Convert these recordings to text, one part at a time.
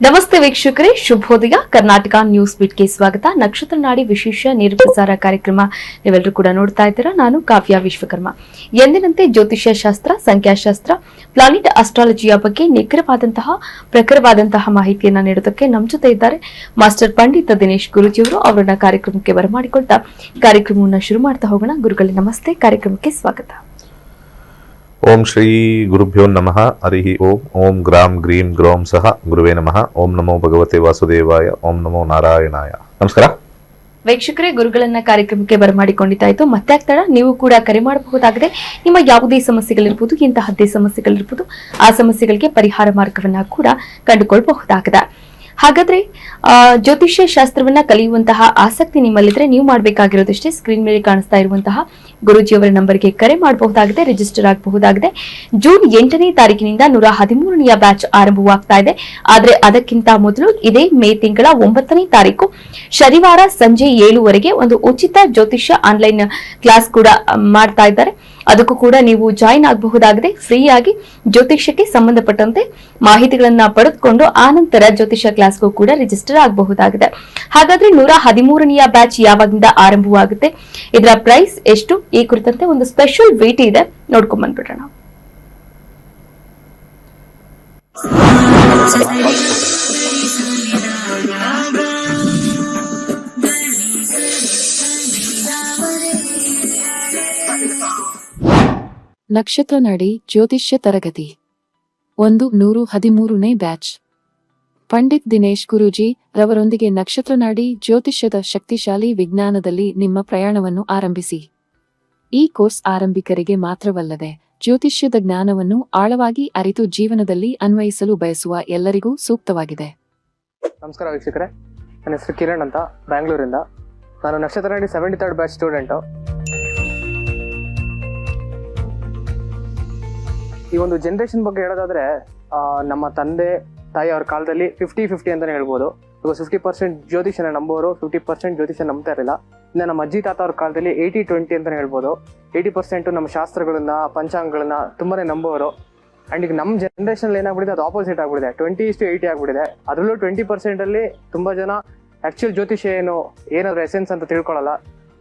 ನಮಸ್ತೆ ವೀಕ್ಷಕರೇ, ಶುಭೋದಯ. ಕರ್ನಾಟಕ ನ್ಯೂಸ್ ಬೀಟ್ಗೆ ಸ್ವಾಗತ. ನಕ್ಷತ್ರ ನಾಡಿ ವಿಶೇಷ ನೇರ ಪ್ರಸಾರ ಕಾರ್ಯಕ್ರಮ ನೀವೆಲ್ಲರೂ ಕೂಡ ನೋಡ್ತಾ ಇದ್ದೀರಾ. ನಾನು ಕಾವ್ಯ ವಿಶ್ವಕರ್ಮ. ಎಂದಿನಂತೆ ಜ್ಯೋತಿಷ್ಯ ಶಾಸ್ತ್ರ, ಸಂಖ್ಯಾಶಾಸ್ತ್ರ, ಪ್ಲಾನೆಟ್ ಅಸ್ಟ್ರಾಲಜಿಯ ಬಗ್ಗೆ ನಿಖರವಾದಂತಹ ಪ್ರಖರವಾದಂತಹ ಮಾಹಿತಿಯನ್ನ ನೀಡೋದಕ್ಕೆ ನಮ್ಮ ಜೊತೆ ಇದ್ದಾರೆ ಮಾಸ್ಟರ್ ಪಂಡಿತ ದಿನೇಶ್ ಗುರುಜಿಯವರು. ಅವರನ್ನ ಕಾರ್ಯಕ್ರಮಕ್ಕೆ ಬರಮಾಡಿಕೊಳ್ತಾ ಕಾರ್ಯಕ್ರಮವನ್ನು ಶುರು ಮಾಡ್ತಾ ಹೋಗೋಣ. ಗುರುಗಳೇ ನಮಸ್ತೆ, ಕಾರ್ಯಕ್ರಮಕ್ಕೆ ಸ್ವಾಗತ. ಓಂ ಶ್ರೀ ಗುರುಭ್ಯೋ ನಮಃ. ಹರಿ ಓಂ. ಓಂ ಗ್ರಾಂ ಗ್ರೀಂ ಗ್ರೌಂ ಸಹ ಗುರುವೇ ನಮಃ. ಓಂ ನಮೋ ಭಗವತೆ ವಾಸುದೇವಾಯ. ಓಂ ನಮೋ ನಾರಾಯಣಾಯ. ನಮಸ್ಕಾರ ವೀಕ್ಷಕರೇ, ಗುರುಗಳನ್ನ ಕಾರ್ಯಕ್ರಮಕ್ಕೆ ಬರಮಾಡಿಕೊಂಡಿದ್ದಾಯ್ತು. ಮತ್ತೆ ಆಗ್ತಾಡ ನೀವು ಕೂಡ ಕರೆ ಮಾಡಬಹುದಾಗಿದೆ. ನಿಮ್ಮ ಯಾವುದೇ ಸಮಸ್ಯೆಗಳಿರ್ಬೋದು, ಇಂತಹದ್ದೇ ಸಮಸ್ಯೆಗಳಿರ್ಬೋದು, ಆ ಸಮಸ್ಯೆಗಳಿಗೆ ಪರಿಹಾರ ಮಾರ್ಗವನ್ನ ಕೂಡ ಕಂಡುಕೊಳ್ಳಬಹುದಾಗಿದೆ. ಹಾಗಾದ್ರೆ ಜ್ಯೋತಿಷ್ಯ ಶಾಸ್ತ್ರವನ್ನ ಕಲಿಯುವಂತಹ ಆಸಕ್ತಿ ನಿಮ್ಮಲ್ಲಿದ್ರೆ ನೀವು ಮಾಡಬೇಕಾಗಿರೋದಷ್ಟೇ, ಸ್ಕ್ರೀನ್ ಮೇಲೆ ಕಾಣಿಸ್ತಾ ಇರುವಂತಹ ಗುರುಜಿಯವರ ನಂಬರ್ಗೆ ಕರೆ ಮಾಡಬಹುದಾಗಿದೆ, ರಿಜಿಸ್ಟರ್ ಆಗಬಹುದಾಗಿದೆ. ಜೂನ್ 8ನೇ ತಾರೀಕಿನಿಂದ 113ನೇ ಬ್ಯಾಚ್ ಆರಂಭವಾಗ್ತಾ ಇದೆ. ಆದ್ರೆ ಅದಕ್ಕಿಂತ ಮೊದಲು ಇದೇ ಮೇ ತಿಂಗಳ 9ನೇ ತಾರೀಕು ಶನಿವಾರ ಸಂಜೆ 7ವರೆಗೆ ಒಂದು ಉಚಿತ ಜ್ಯೋತಿಷ್ಯ ಆನ್ಲೈನ್ ಕ್ಲಾಸ್ ಕೂಡ ಮಾಡ್ತಾ ಇದ್ದಾರೆ. ಅದಕ್ಕೂ ಕೂಡ ನೀವು ಜಾಯಿನ್ ಆಗಬಹುದಾಗಿದೆ. ಫ್ರೀ ಆಗಿ ಜ್ಯೋತಿಷ್ಯಕ್ಕೆ ಸಂಬಂಧಪಟ್ಟಂತೆ ಮಾಹಿತಿಗಳನ್ನ ಪಡೆದುಕೊಂಡು ಆನಂತರ ಜ್ಯೋತಿಷ್ಯ ಕ್ಲಾಸ್ಗೂ ಕೂಡ ರಿಜಿಸ್ಟರ್ ಆಗಬಹುದಾಗಿದೆ. ಹಾಗಾದ್ರೆ 113ನೇ ಬ್ಯಾಚ್ ಯಾವಾಗಿಂದ ಆರಂಭವಾಗುತ್ತೆ, ಇದರ ಪ್ರೈಸ್ ಎಷ್ಟು, ಈ ಕುರಿತಂತೆ ಒಂದು ಸ್ಪೆಷಲ್ ವಿಡಿಯೋ ಇದೆ, ನೋಡ್ಕೊಂಡ್ ಬಂದ್ಬಿಡೋಣ. ನಕ್ಷತ್ರ ನಾಡಿ ಜ್ಯೋತಿಷ್ಯ ತರಗತಿ 113ನೇ ಬ್ಯಾಚ್. ಪಂಡಿತ್ ದಿನೇಶ್ ಗುರೂಜಿ ರವರೊಂದಿಗೆ ನಕ್ಷತ್ರ ನಾಡಿ ಜ್ಯೋತಿಷ್ಯದ ಶಕ್ತಿಶಾಲಿ ವಿಜ್ಞಾನದಲ್ಲಿ ನಿಮ್ಮ ಪ್ರಯಾಣವನ್ನು ಆರಂಭಿಸಿ. ಈ ಕೋರ್ಸ್ ಆರಂಭಿಕರಿಗೆ ಮಾತ್ರವಲ್ಲದೆ ಜ್ಯೋತಿಷ್ಯದ ಜ್ಞಾನವನ್ನು ಆಳವಾಗಿ ಅರಿತು ಜೀವನದಲ್ಲಿ ಅನ್ವಯಿಸಲು ಬಯಸುವ ಎಲ್ಲರಿಗೂ ಸೂಕ್ತವಾಗಿದೆ. ನಮಸ್ಕಾರ ವೀಕ್ಷಕರೇ, ನನ್ನ ಹೆಸರು ಕಿರಣ್ ಅಂತ, ಬ್ಯಾಂಗ್ಳೂರಿಂದ. ನಾನು ನಕ್ಷತ್ರ ನಾಡಿ 73rd ಬ್ಯಾಚ್ ಸ್ಟೂಡೆಂಟು. ಈ ಒಂದು ಜನ್ರೇಷನ್ ಬಗ್ಗೆ ಹೇಳೋದಾದ್ರೆ, ನಮ್ಮ ತಂದೆ ತಾಯಿ ಅವ್ರ ಕಾಲದಲ್ಲಿ 50-50 ಅಂತಲೇ ಹೇಳ್ಬೋದು. ಇವಾಗ 50% ಜ್ಯೋತಿಷನ ನಂಬೋರು, 50% ಜ್ಯೋತಿಷ ನಂಬ್ತಾ ಇರಲಿಲ್ಲ. ಇನ್ನು ನಮ್ಮ ಅಜ್ಜಿ ತಾತ ಅವ್ರ ಕಾಲದಲ್ಲಿ 80-20 ಅಂತಲೇ ಹೇಳ್ಬೋದು. 80% ನಮ್ಮ ಶಾಸ್ತ್ರಗಳನ್ನ, ಪಂಚಾಂಗಗಳನ್ನ ತುಂಬಾನೇ ನಂಬೋರು. ಆ್ಯಂಡ್ ಈಗ ನಮ್ಮ ಜನ್ರೇಷನ್ ಏನಾಗ್ಬಿಟ್ಟಿದೆ, ಅದು ಆಪೋಸಿಟ್ ಆಗ್ಬಿಟ್ಟಿದೆ. 20:80 ಆಗ್ಬಿಟ್ಟಿದೆ. ಅದರಲ್ಲೂ 20% ತುಂಬ ಜನ ಆ್ಯಕ್ಚುಯಲ್ ಜ್ಯೋತಿಷ ಏನಾದರೂ ಎಸೆನ್ಸ್ ಅಂತ ತಿಳ್ಕೊಳ್ಳಲ್ಲ.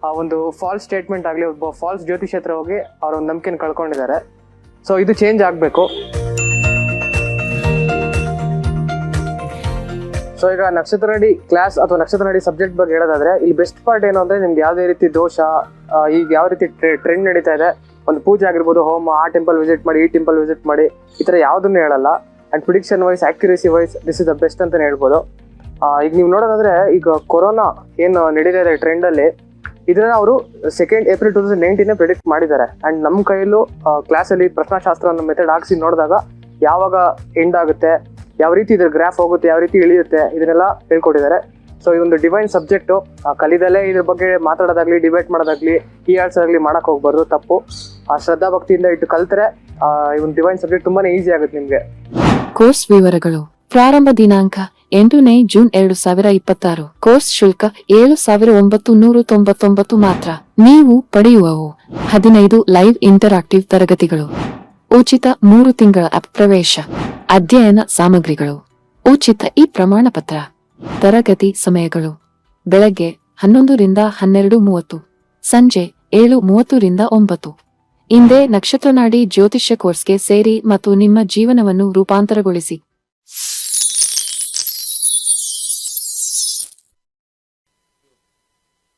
ಆ ಒಂದು ಫಾಲ್ಸ್ ಸ್ಟೇಟ್ಮೆಂಟ್ ಆಗಲಿ, ಒಬ್ಬ ಫಾಲ್ಸ್ ಜ್ಯೋತಿಷ ಹತ್ರ ಹೋಗಿ ಅವ್ರ ಒಂದು ನಂಬಿಕೆನ ಕಳ್ಕೊಂಡಿದ್ದಾರೆ. ಸೊ ಇದು ಚೇಂಜ್ ಆಗಬೇಕು. ಸೊ ಈಗ ನಕ್ಷತ್ರ ನಾಡಿ ಕ್ಲಾಸ್ ಅಥವಾ ನಕ್ಷತ್ರ ನಾಡಿ ಸಬ್ಜೆಕ್ಟ್ ಬಗ್ಗೆ ಹೇಳೋದಾದ್ರೆ, ಇಲ್ಲಿ ಬೆಸ್ಟ್ ಪಾರ್ಟ್ ಏನು ಅಂದ್ರೆ, ನಿಮ್ಗೆ ಯಾವುದೇ ರೀತಿ ದೋಷ, ಈಗ ಯಾವ ರೀತಿ ಟ್ರೆಂಡ್ ನಡೀತಾ ಇದೆ, ಒಂದು ಪೂಜೆ ಆಗಿರ್ಬೋದು, ಹೋಮ, ಆ ಟೆಂಪಲ್ ವಿಸಿಟ್ ಮಾಡಿ, ಈ ಟೆಂಪಲ್ ವಿಸಿಟ್ ಮಾಡಿ, ಈ ಥರ ಯಾವುದನ್ನು ಹೇಳಲ್ಲ. And prediction wise, accuracy wise this is the best ಅಂತಲೇ ಹೇಳ್ಬೋದು. ಈಗ ನೀವು ನೋಡೋದಾದ್ರೆ, ಈಗ ಕೊರೋನಾ ಏನು ನಡೀತಾ ಇದೆ ಟ್ರೆಂಡಲ್ಲಿ, ಇದನ್ನ ಅವರು 2nd ಏಪ್ರಿಲ್ 2019 ಪ್ರಿಡಿಕ್ಟ್ ಮಾಡಿದ್ದಾರೆ. ಆ್ಯಂಡ್ ನಮ್ಮ ಕೈಯಲ್ಲೂ ಕ್ಲಾಸಲ್ಲಿ ಪ್ರಶ್ನಾಶಾಸ್ತ್ರ ಅನ್ನೋ ಮೆಥಡ್ ಹಾಕ್ಸಿ ನೋಡಿದಾಗ ಯಾವಾಗ ಎಂಡ್ ಆಗುತ್ತೆ, ಯಾವ ರೀತಿ ಇದ್ರ ಗ್ರಾಫ್ ಹೋಗುತ್ತೆ, ಯಾವ ರೀತಿ ಇಳಿಯುತ್ತೆ, ಇದನ್ನೆಲ್ಲ ಹೇಳ್ಕೊಟ್ಟಿದ್ದಾರೆ. ಸೊ ಇದೊಂದು ಡಿವೈನ್ ಸಬ್ಜೆಕ್ಟು. ಕಲಿದಲ್ಲೇ ಇದ್ರ ಬಗ್ಗೆ ಮಾತಾಡೋದಾಗ್ಲಿ, ಡಿಬೇಟ್ ಮಾಡೋದಾಗ್ಲಿ, ಕೀ ಆನ್ಸರ್ ಮಾಡಕ್ ಹೋಗ್ಬಾರ್ದು, ತಪ್ಪು. ಶ್ರದ್ಧಾ ಭಕ್ತಿಯಿಂದ ಇಟ್ಟು ಕಲ್ತ್ರೆ ಈ ಒಂದು ಡಿವೈನ್ ಸಬ್ಜೆಕ್ಟ್ ತುಂಬಾನೇ ಈಸಿ ಆಗುತ್ತೆ ನಿಮ್ಗೆ. ಕೋರ್ಸ್ ವಿವರಗಳು. ಪ್ರಾರಂಭ ದಿನಾಂಕ 8ನೇ ಜೂನ್ 2026. ಕೋರ್ಸ್ ಶುಲ್ಕ 7,999 ಮಾತ್ರ. ನೀವು ಪಡೆಯುವವು 15 ಲೈವ್ ಇಂಟರಾಕ್ಟಿವ್ ತರಗತಿಗಳು, ಉಚಿತ 3 ತಿಂಗಳ ಆಪ್ ಪ್ರವೇಶ, ಅಧ್ಯಯನ ಸಾಮಗ್ರಿಗಳು, ಉಚಿತ ಈ ಪ್ರಮಾಣ ಪತ್ರ. ತರಗತಿ ಸಮಯಗಳು: ಬೆಳಗ್ಗೆ 11 ರಿಂದ 12:30, ಸಂಜೆ 7:30 ರಿಂದ 9. ಇಂದೇ ನಕ್ಷತ್ರ ನಾಡಿ ಜ್ಯೋತಿಷ್ಯ ಕೋರ್ಸ್ಗೆ ಸೇರಿ ಮತ್ತು ನಿಮ್ಮ ಜೀವನವನ್ನು ರೂಪಾಂತರಗೊಳಿಸಿ.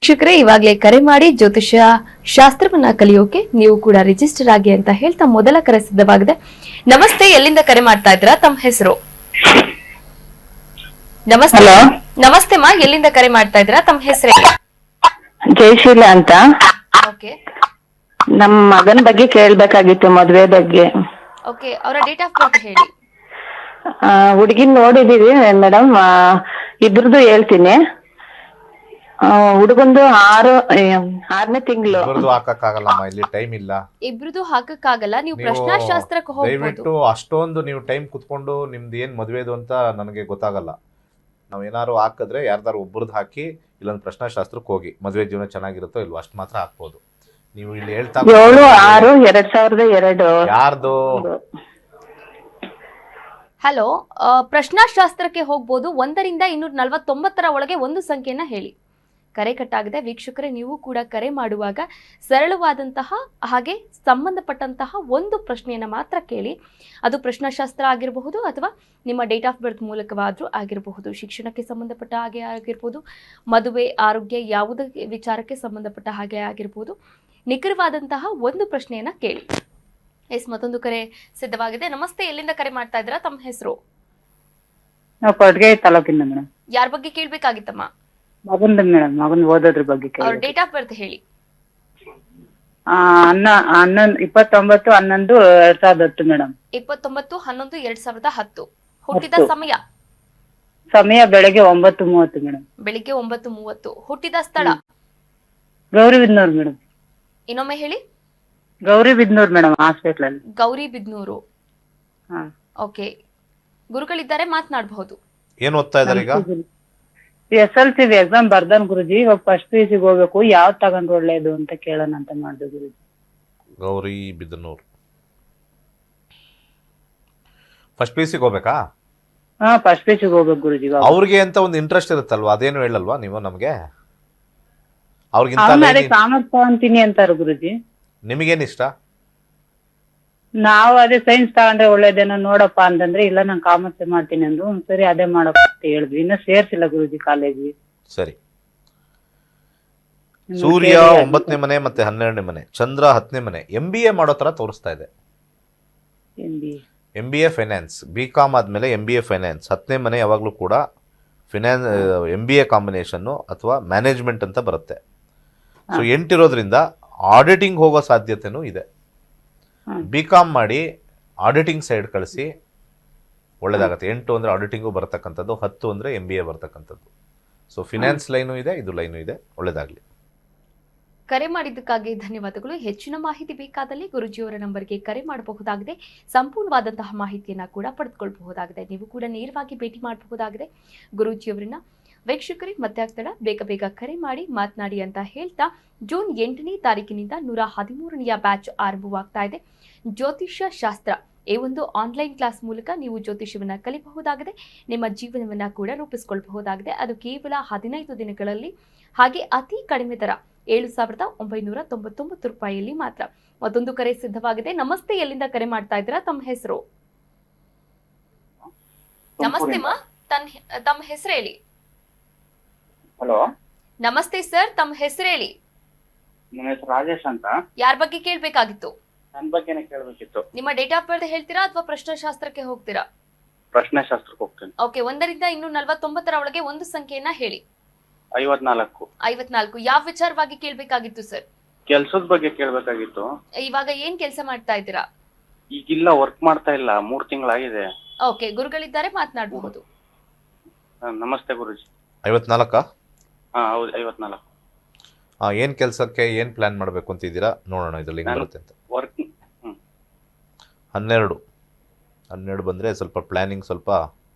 ವೀಕ್ಷಕರೇ, ಇವಾಗಲೇ ಕರೆ ಮಾಡಿ ಜ್ಯೋತಿಷ್ಯ ಶಾಸ್ತ್ರವನ್ನ ಕಲಿಯೋಕೆ ನೀವು ಕೂಡ ರಿಜಿಸ್ಟರ್ ಆಗಿ ಅಂತ ಹೇಳ್ತಾ ಮೊದಲ ಕರೆ ಸಿದ್ಧವಾಗಿದೆ. ನಮಸ್ತೆ, ಎಲ್ಲಿಂದ ಕರೆ ಮಾಡ್ತಾ ಇದ್ದೀರಾ? ತಮ್ಮ ಹೆಸರು? ನಮಸ್ತೆ. ನಮಸ್ತೆ ಮಾ, ಎಲ್ಲಿಂದ ಕರೆ ಮಾಡ್ತಾ ಇದ್ದೀರಾ? ತಮ್ಮ ಹೆಸರು? ಜಯಶೀಲ ಅಂತ. ಓಕೆ, ನಮ್ಮ ಮಗನ ಬಗ್ಗೆ ಕೇಳ್ಬೇಕಾಗಿತ್ತು, ಮದ್ವೆ ಬಗ್ಗೆ. ಓಕೆ, ಅವರ ಡೇಟ್ ಆಫ್ ಬರ್ತ್ ಹೇಳಿ. ಹುಡುಗಿನ ನೋಡಿದೀವಿ ಮೇಡಮ್, ಇಬ್ರದ್ದು ಹೇಳ್ತೀನಿ. ಹುಡುಗಂದು 6ನೇ ತಿಂಗಳು. ಹಾಕಕ್ಕಾಗಲ್ಲಮ್ಮ, ಇಲ್ಲಿ ಟೈಮ್ ಇಲ್ಲ. ಇಬ್ರದ್ದು ಹಾಕಕ್ಕಾಗಲ್ಲ, ನೀವು ಪ್ರಶ್ನಾಶಾಸ್ತ್ರಕ್ಕೆ ಹೋಗ್ಬೋದು. ದಯವಿಟ್ಟು ಅಷ್ಟೊಂದು ನೀವು ಟೈಮ್ ಕುತ್ಕೊಂಡು ನಿಮ್ದು ಏನ್ ಮದ್ವೆದು ಅಂತ ನನಗೆ ಗೊತ್ತಾಗಲ್ಲ. ನಾವು ಏನಾದ್ರು ಹಾಕಿದ್ರೆ ಯಾರ್ದಾರು ಒಬ್ರದ್ದು ಹಾಕಿ ಇಲ್ಲೊಂದು ಪ್ರಶ್ನಾಶಾಸ್ತ್ರಕ್ಕೆ ಹೋಗಿ ಮದುವೆ ಜೀವನ ಚೆನ್ನಾಗಿರುತ್ತೋ ಇಲ್ವೋ ಅಷ್ಟು ಮಾತ್ರ ಹಾಕ್ಬೋದು. ನೀವು ಇಲ್ಲಿ ಹೇಳ್ತಾ 7/6/2002. ಯಾರ್ದು ಹಲೋ, ಪ್ರಶ್ನಾಶಾಸ್ತ್ರಕ್ಕೆ ಹೋಗ್ಬೋದು. 1ರಿಂದ 249 ಒಳಗೆ ಒಂದು ಸಂಖ್ಯೆಯನ್ನ ಹೇಳಿ. ಕರೆ ಕಟ್ಟಾಗಿದೆ. ವೀಕ್ಷಕರೇ, ನೀವು ಕೂಡ ಕರೆ ಮಾಡುವಾಗ ಸರಳವಾದಂತಹ ಹಾಗೆ ಸಂಬಂಧಪಟ್ಟಂತಹ ಒಂದು ಪ್ರಶ್ನೆಯನ್ನು ಮಾತ್ರ ಕೇಳಿ. ಅದು ಪ್ರಶ್ನಾಶಾಸ್ತ್ರ ಆಗಿರಬಹುದು ಅಥವಾ ನಿಮ್ಮ ಡೇಟ್ ಆಫ್ ಬರ್ತ್ ಮೂಲಕವಾದರೂ ಆಗಿರಬಹುದು, ಶಿಕ್ಷಣಕ್ಕೆ ಸಂಬಂಧಪಟ್ಟ ಹಾಗೆ ಆಗಿರ್ಬೋದು, ಮದುವೆ, ಆರೋಗ್ಯ, ಯಾವುದೇ ವಿಚಾರಕ್ಕೆ ಸಂಬಂಧಪಟ್ಟ ಹಾಗೆ ಆಗಿರ್ಬೋದು. ನಿಖರವಾದಂತಹ ಒಂದು ಪ್ರಶ್ನೆಯನ್ನ ಕೇಳಿ. ಮತ್ತೊಂದು ಕರೆ ಸಿದ್ಧವಾಗಿದೆ. ನಮಸ್ತೆ, ಎಲ್ಲಿಂದ ಕರೆ ಮಾಡ್ತಾ ಇದ್ದೀರಾ? ತಮ್ಮ ಹೆಸರು? ನಾವು ಕೊಟ್ಗೆರೆ ತಾಲೂಕಿಂದ ಮೇಡಮ್. ಯಾರ ಬಗ್ಗೆ ಕೇಳ್ಬೇಕಾಗಿತ್ತಮ್ಮ? ಮಗಂದ ಮೇಡಮ್, ಮಗನ್ ಓದೋದ್ರ ಬಗ್ಗೆ ಅವ್ರ ಡೇಟ್ ಆಫ್ ಬರ್ತ್ ಹೇಳಿ. 29/11/2010 ಮೇಡಮ್. 29/11/2010. ಹುಟ್ಟಿದ ಸಮಯ? ಸಮಯ ಬೆಳಗ್ಗೆ 9:30 ಮೇಡಮ್. ಬೆಳಿಗ್ಗೆ 9:30. ಹುಟ್ಟಿದ ಸ್ಥಳ? ಗೌರಿಬಿದನೂರು ಮೇಡಮ್. ಇನ್ನೊಮ್ಮೆ ಹೇಳಿ. ಗೌರಿಬಿದನೂರು ಮೇಡಮ್, ಹಾಸ್ಪಿಟಲ್ ಅಲ್ಲಿ. ಗೌರಿಬಿದನೂರು. ಓಕೆ, ಗುರುಗಳಿದ್ದಾರೆ, ಮಾತನಾಡಬಹುದು. ಏನು ಓದ್ತಾ ಇದ್ದಾರೆ ಈಗ? SLC ಎಕ್ಸಾಮ್ ಬರ್ದನ್ ಗುರುಜಿ. ಇವಾಗ ಫಸ್ಟ್ PUC ಹೋಗ್ಬೇಕು, ಯಾವ್ದು ತಗೊಂಡ್ರೆ ಒಳ್ಳೇದು ಅಂತ ಕೇಳೋಣ ಅಂತ ಮಾಡಿದೆ ಗುರುಜಿ. ಗೌರಿಬಿದನೂರು ಫಸ್ಟ್ PUC ಹೋಗ್ಬೇಕಾ? ಫಸ್ಟ್ PUC ಹೋಗ್ಬೇಕು ಗುರುಜಿ. ಅವ್ರಿಗೆ ಅಂತ ಒಂದು ಇಂಟ್ರೆಸ್ಟ್ ಇರುತ್ತಲ್ವಾ, ಅದೇನು ಹೇಳಲ್ವಾ ನೀವು ನಮ್ಗೆ? ಅವ್ರಿಗಿಂತ ಅದೇ ಕಾಮರ್ಸ್ ತಗೊಂತೀನಿ ಅಂತಾರ ಗುರುಜಿ. ನಿಮಗೇನ್ ಇಷ್ಟ? ನಾವು ಅದೇ ಸೈನ್ಸ್ ತಗೊಂಡ್ರೆ ಒಳ್ಳೇದೇನೋ ನೋಡಪ್ಪ ಅಂತಂದ್ರೆ, ಇಲ್ಲ ನಾನು ಕಾಮರ್ಸ್ ಮಾಡ್ತೀನಿ ಅಂದ್ರು. ಸರಿ ಅದೇ ಮಾಡಪ್ಪ ಅಂತ ಹೇಳಿದ್ವಿ. ಇನ್ನ ಸೇರ್ಸಿಲ್ಲ ಗುರುಜಿ ಕಾಲೇಜಿಗೆ. ಸರಿ. ಸೂರ್ಯ 9ನೇ ಮನೆ ಮತ್ತೆ 12ನೇ ಮನೆ, ಚಂದ್ರ 10ನೇ ಮನೆ. MBA ಮಾಡೋ ತರ ತೋರಿಸ್ತಾ ಇದೆ. MBA ಫೈನಾನ್ಸ್, BCom ಆದ್ಮೇಲೆ MBA ಫೈನಾನ್ಸ್ 10ನೇ ಮನೆ ಯಾವಾಗ್ಲೂ ಕೂಡ ಫಿನಾನ್ಸ್ MBA ಕಾಂಬಿನೇಷನ್ನು ಅಥವಾ ಮ್ಯಾನೇಜ್ಮೆಂಟ್ ಅಂತ ಬರುತ್ತೆ. ಸೊ 8 ಇರೋದ್ರಿಂದ ಆಡಿಟಿಂಗ್ ಹೋಗೋ ಸಾಧ್ಯತೆನೂ ಇದೆ. BCom ಮಾಡಿ ಆಡಿಟಿಂಗ್ ಸೈಡ್ ಕಳಿಸಿ, ಒಳ್ಳೇದಾಗತ್ತೆ. 8 ಅಂದ್ರೆ ಆಡಿಟಿಂಗು ಬರ್ತಕ್ಕಂಥದ್ದು, 10 ಅಂದ್ರೆ MBA ಬರ್ತಕ್ಕಂಥದ್ದು. ಸೊ ಫಿನಾನ್ಸ್ ಲೈನು ಇದೆ, ಇದು ಲೈನು ಇದೆ. ಒಳ್ಳೇದಾಗ್ಲಿ. ಕರೆ ಮಾಡಿದ್ದಕ್ಕಾಗಿ ಧನ್ಯವಾದಗಳು. ಹೆಚ್ಚಿನ ಮಾಹಿತಿ ಬೇಕಾದಲ್ಲಿ ಗುರುಜಿಯವರ ನಂಬರ್ಗೆ ಕರೆ ಮಾಡಬಹುದಾಗಿದೆ. ಸಂಪೂರ್ಣವಾದಂತಹ ಮಾಹಿತಿಯನ್ನ ಕೂಡ ಪಡೆದುಕೊಳ್ಳಬಹುದಾಗಿದೆ. ನೀವು ಕೂಡ ನೇರವಾಗಿ ಭೇಟಿ ಮಾಡಬಹುದಾಗಿದೆ ಗುರೂಜಿಯವರನ್ನ. ವೀಕ್ಷಕರೇ, ಮತ್ತೆ ಆಗ್ತಾಳ, ಬೇಗ ಕರೆ ಮಾಡಿ ಮಾತನಾಡಿ ಅಂತ ಹೇಳ್ತಾ, ಜೂನ್ 8ನೇ ತಾರೀಕಿನಿಂದ 113ನೆಯ ಬ್ಯಾಚ್ ಆರಂಭವಾಗ್ತಾ ಇದೆ. ಜ್ಯೋತಿಷ್ಯ ಶಾಸ್ತ್ರ ಈ ಒಂದು ಆನ್ಲೈನ್ ಕ್ಲಾಸ್ ಮೂಲಕ ನೀವು ಜ್ಯೋತಿಷ್ಯವನ್ನ ಕಲಿಬಹುದಾಗಿದೆ. ನಿಮ್ಮ ಜೀವನವನ್ನ ಕೂಡ ರೂಪಿಸಿಕೊಳ್ಳಬಹುದಾಗಿದೆ. ಅದು ಕೇವಲ 15 ದಿನಗಳಲ್ಲಿ, ಹಾಗೆ ಅತಿ ಕಡಿಮೆ ದರ 7,999 ರೂಪಾಯಿಯಲ್ಲಿ ಮಾತ್ರ. ಮತ್ತೊಂದು ಕರೆ ಸಿದ್ಧವಾಗಿದೆ. ನಮಸ್ತೆ, ಎಲ್ಲಿಂದ ಕರೆ ಮಾಡ್ತಾ ಇದ್ದೀರಾ? ತಮ್ಮ ಹೆಸರು? ನಮಸ್ತೆ ಮಾ, ತಮ್ಮ ಹೆಸರು ಹೇಳಿ. ಹಲೋ, ನಮಸ್ತೆ ಸರ್, ತಮ್ಮ ಹೆಸರು ಹೇಳಿ. ನನ್ನ ಹೆಸರು ರಾಜೇಶ್ ಅಂತ. ಯಾರ ಬಗ್ಗೆ ಕೇಳ್ಬೇಕಾಗಿತ್ತು? ನನ್ನ ಬಗ್ಗೆನೇ ಕೇಳಬೇಕಿತ್ತು. ನಿಮ್ಮ ಡೇಟ್ ಆಫ್ ಬರ್ತ್ ಹೇಳ್ತೀರಾ ಅಥವಾ ಪ್ರಶ್ನಾಶಾಸ್ತ್ರಕ್ಕೆ ಹೋಗ್ತೀರಾ? ಪ್ರಶ್ನೆಶಾಸ್ತ್ರಕ್ಕೆ ಹೋಗ್ತೇನೆ. ಓಕೆ, 1ರಿಂದ 249 ಒಳಗೆ ಒಂದು ಸಂಖ್ಯೆಯನ್ನ ಹೇಳಿ. 54. 54. ಯಾವ ವಿಚಾರವಾಗಿ ಕೇಳ್ಬೇಕಾಗಿತ್ತು ಸರ್? ಕೆಲ್ಸದ ಬಗ್ಗೆ ಕೇಳಬೇಕಾಗಿತ್ತು. ಇವಾಗ ಏನ್ ಕೆಲಸ ಮಾಡ್ತಾ ಇದ್ದೀರಾ? ಈಗಿಲ್ಲ, ವರ್ಕ್ ಮಾಡ್ತಾ ಇಲ್ಲ, 3 ತಿಂಗಳಾಗಿದೆ. ಓಕೆ, ಗುರುಗಳಿದ್ದಾರೆ, ಮಾತನಾಡಬಹುದು. ನಮಸ್ತೆ ಗುರುಜಿ. 54? ಹೌದು, 54. ಏನ್ ಕೆಲಸಕ್ಕೆ ಏನ್ ಪ್ಲಾನ್ ಮಾಡಬೇಕು ಅಂತಿದ್ದೀರಾ? ನೋಡೋಣ ಇದ್ರಲ್ಲಿ ಹೆಂಗ್ ಬರುತ್ತೆ ಅಂತ. ವರ್ಕ್ 12 ಬಂದ್ರೆ ಸ್ವಲ್ಪ ಪ್ಲಾನಿಂಗ್, ಸ್ವಲ್ಪ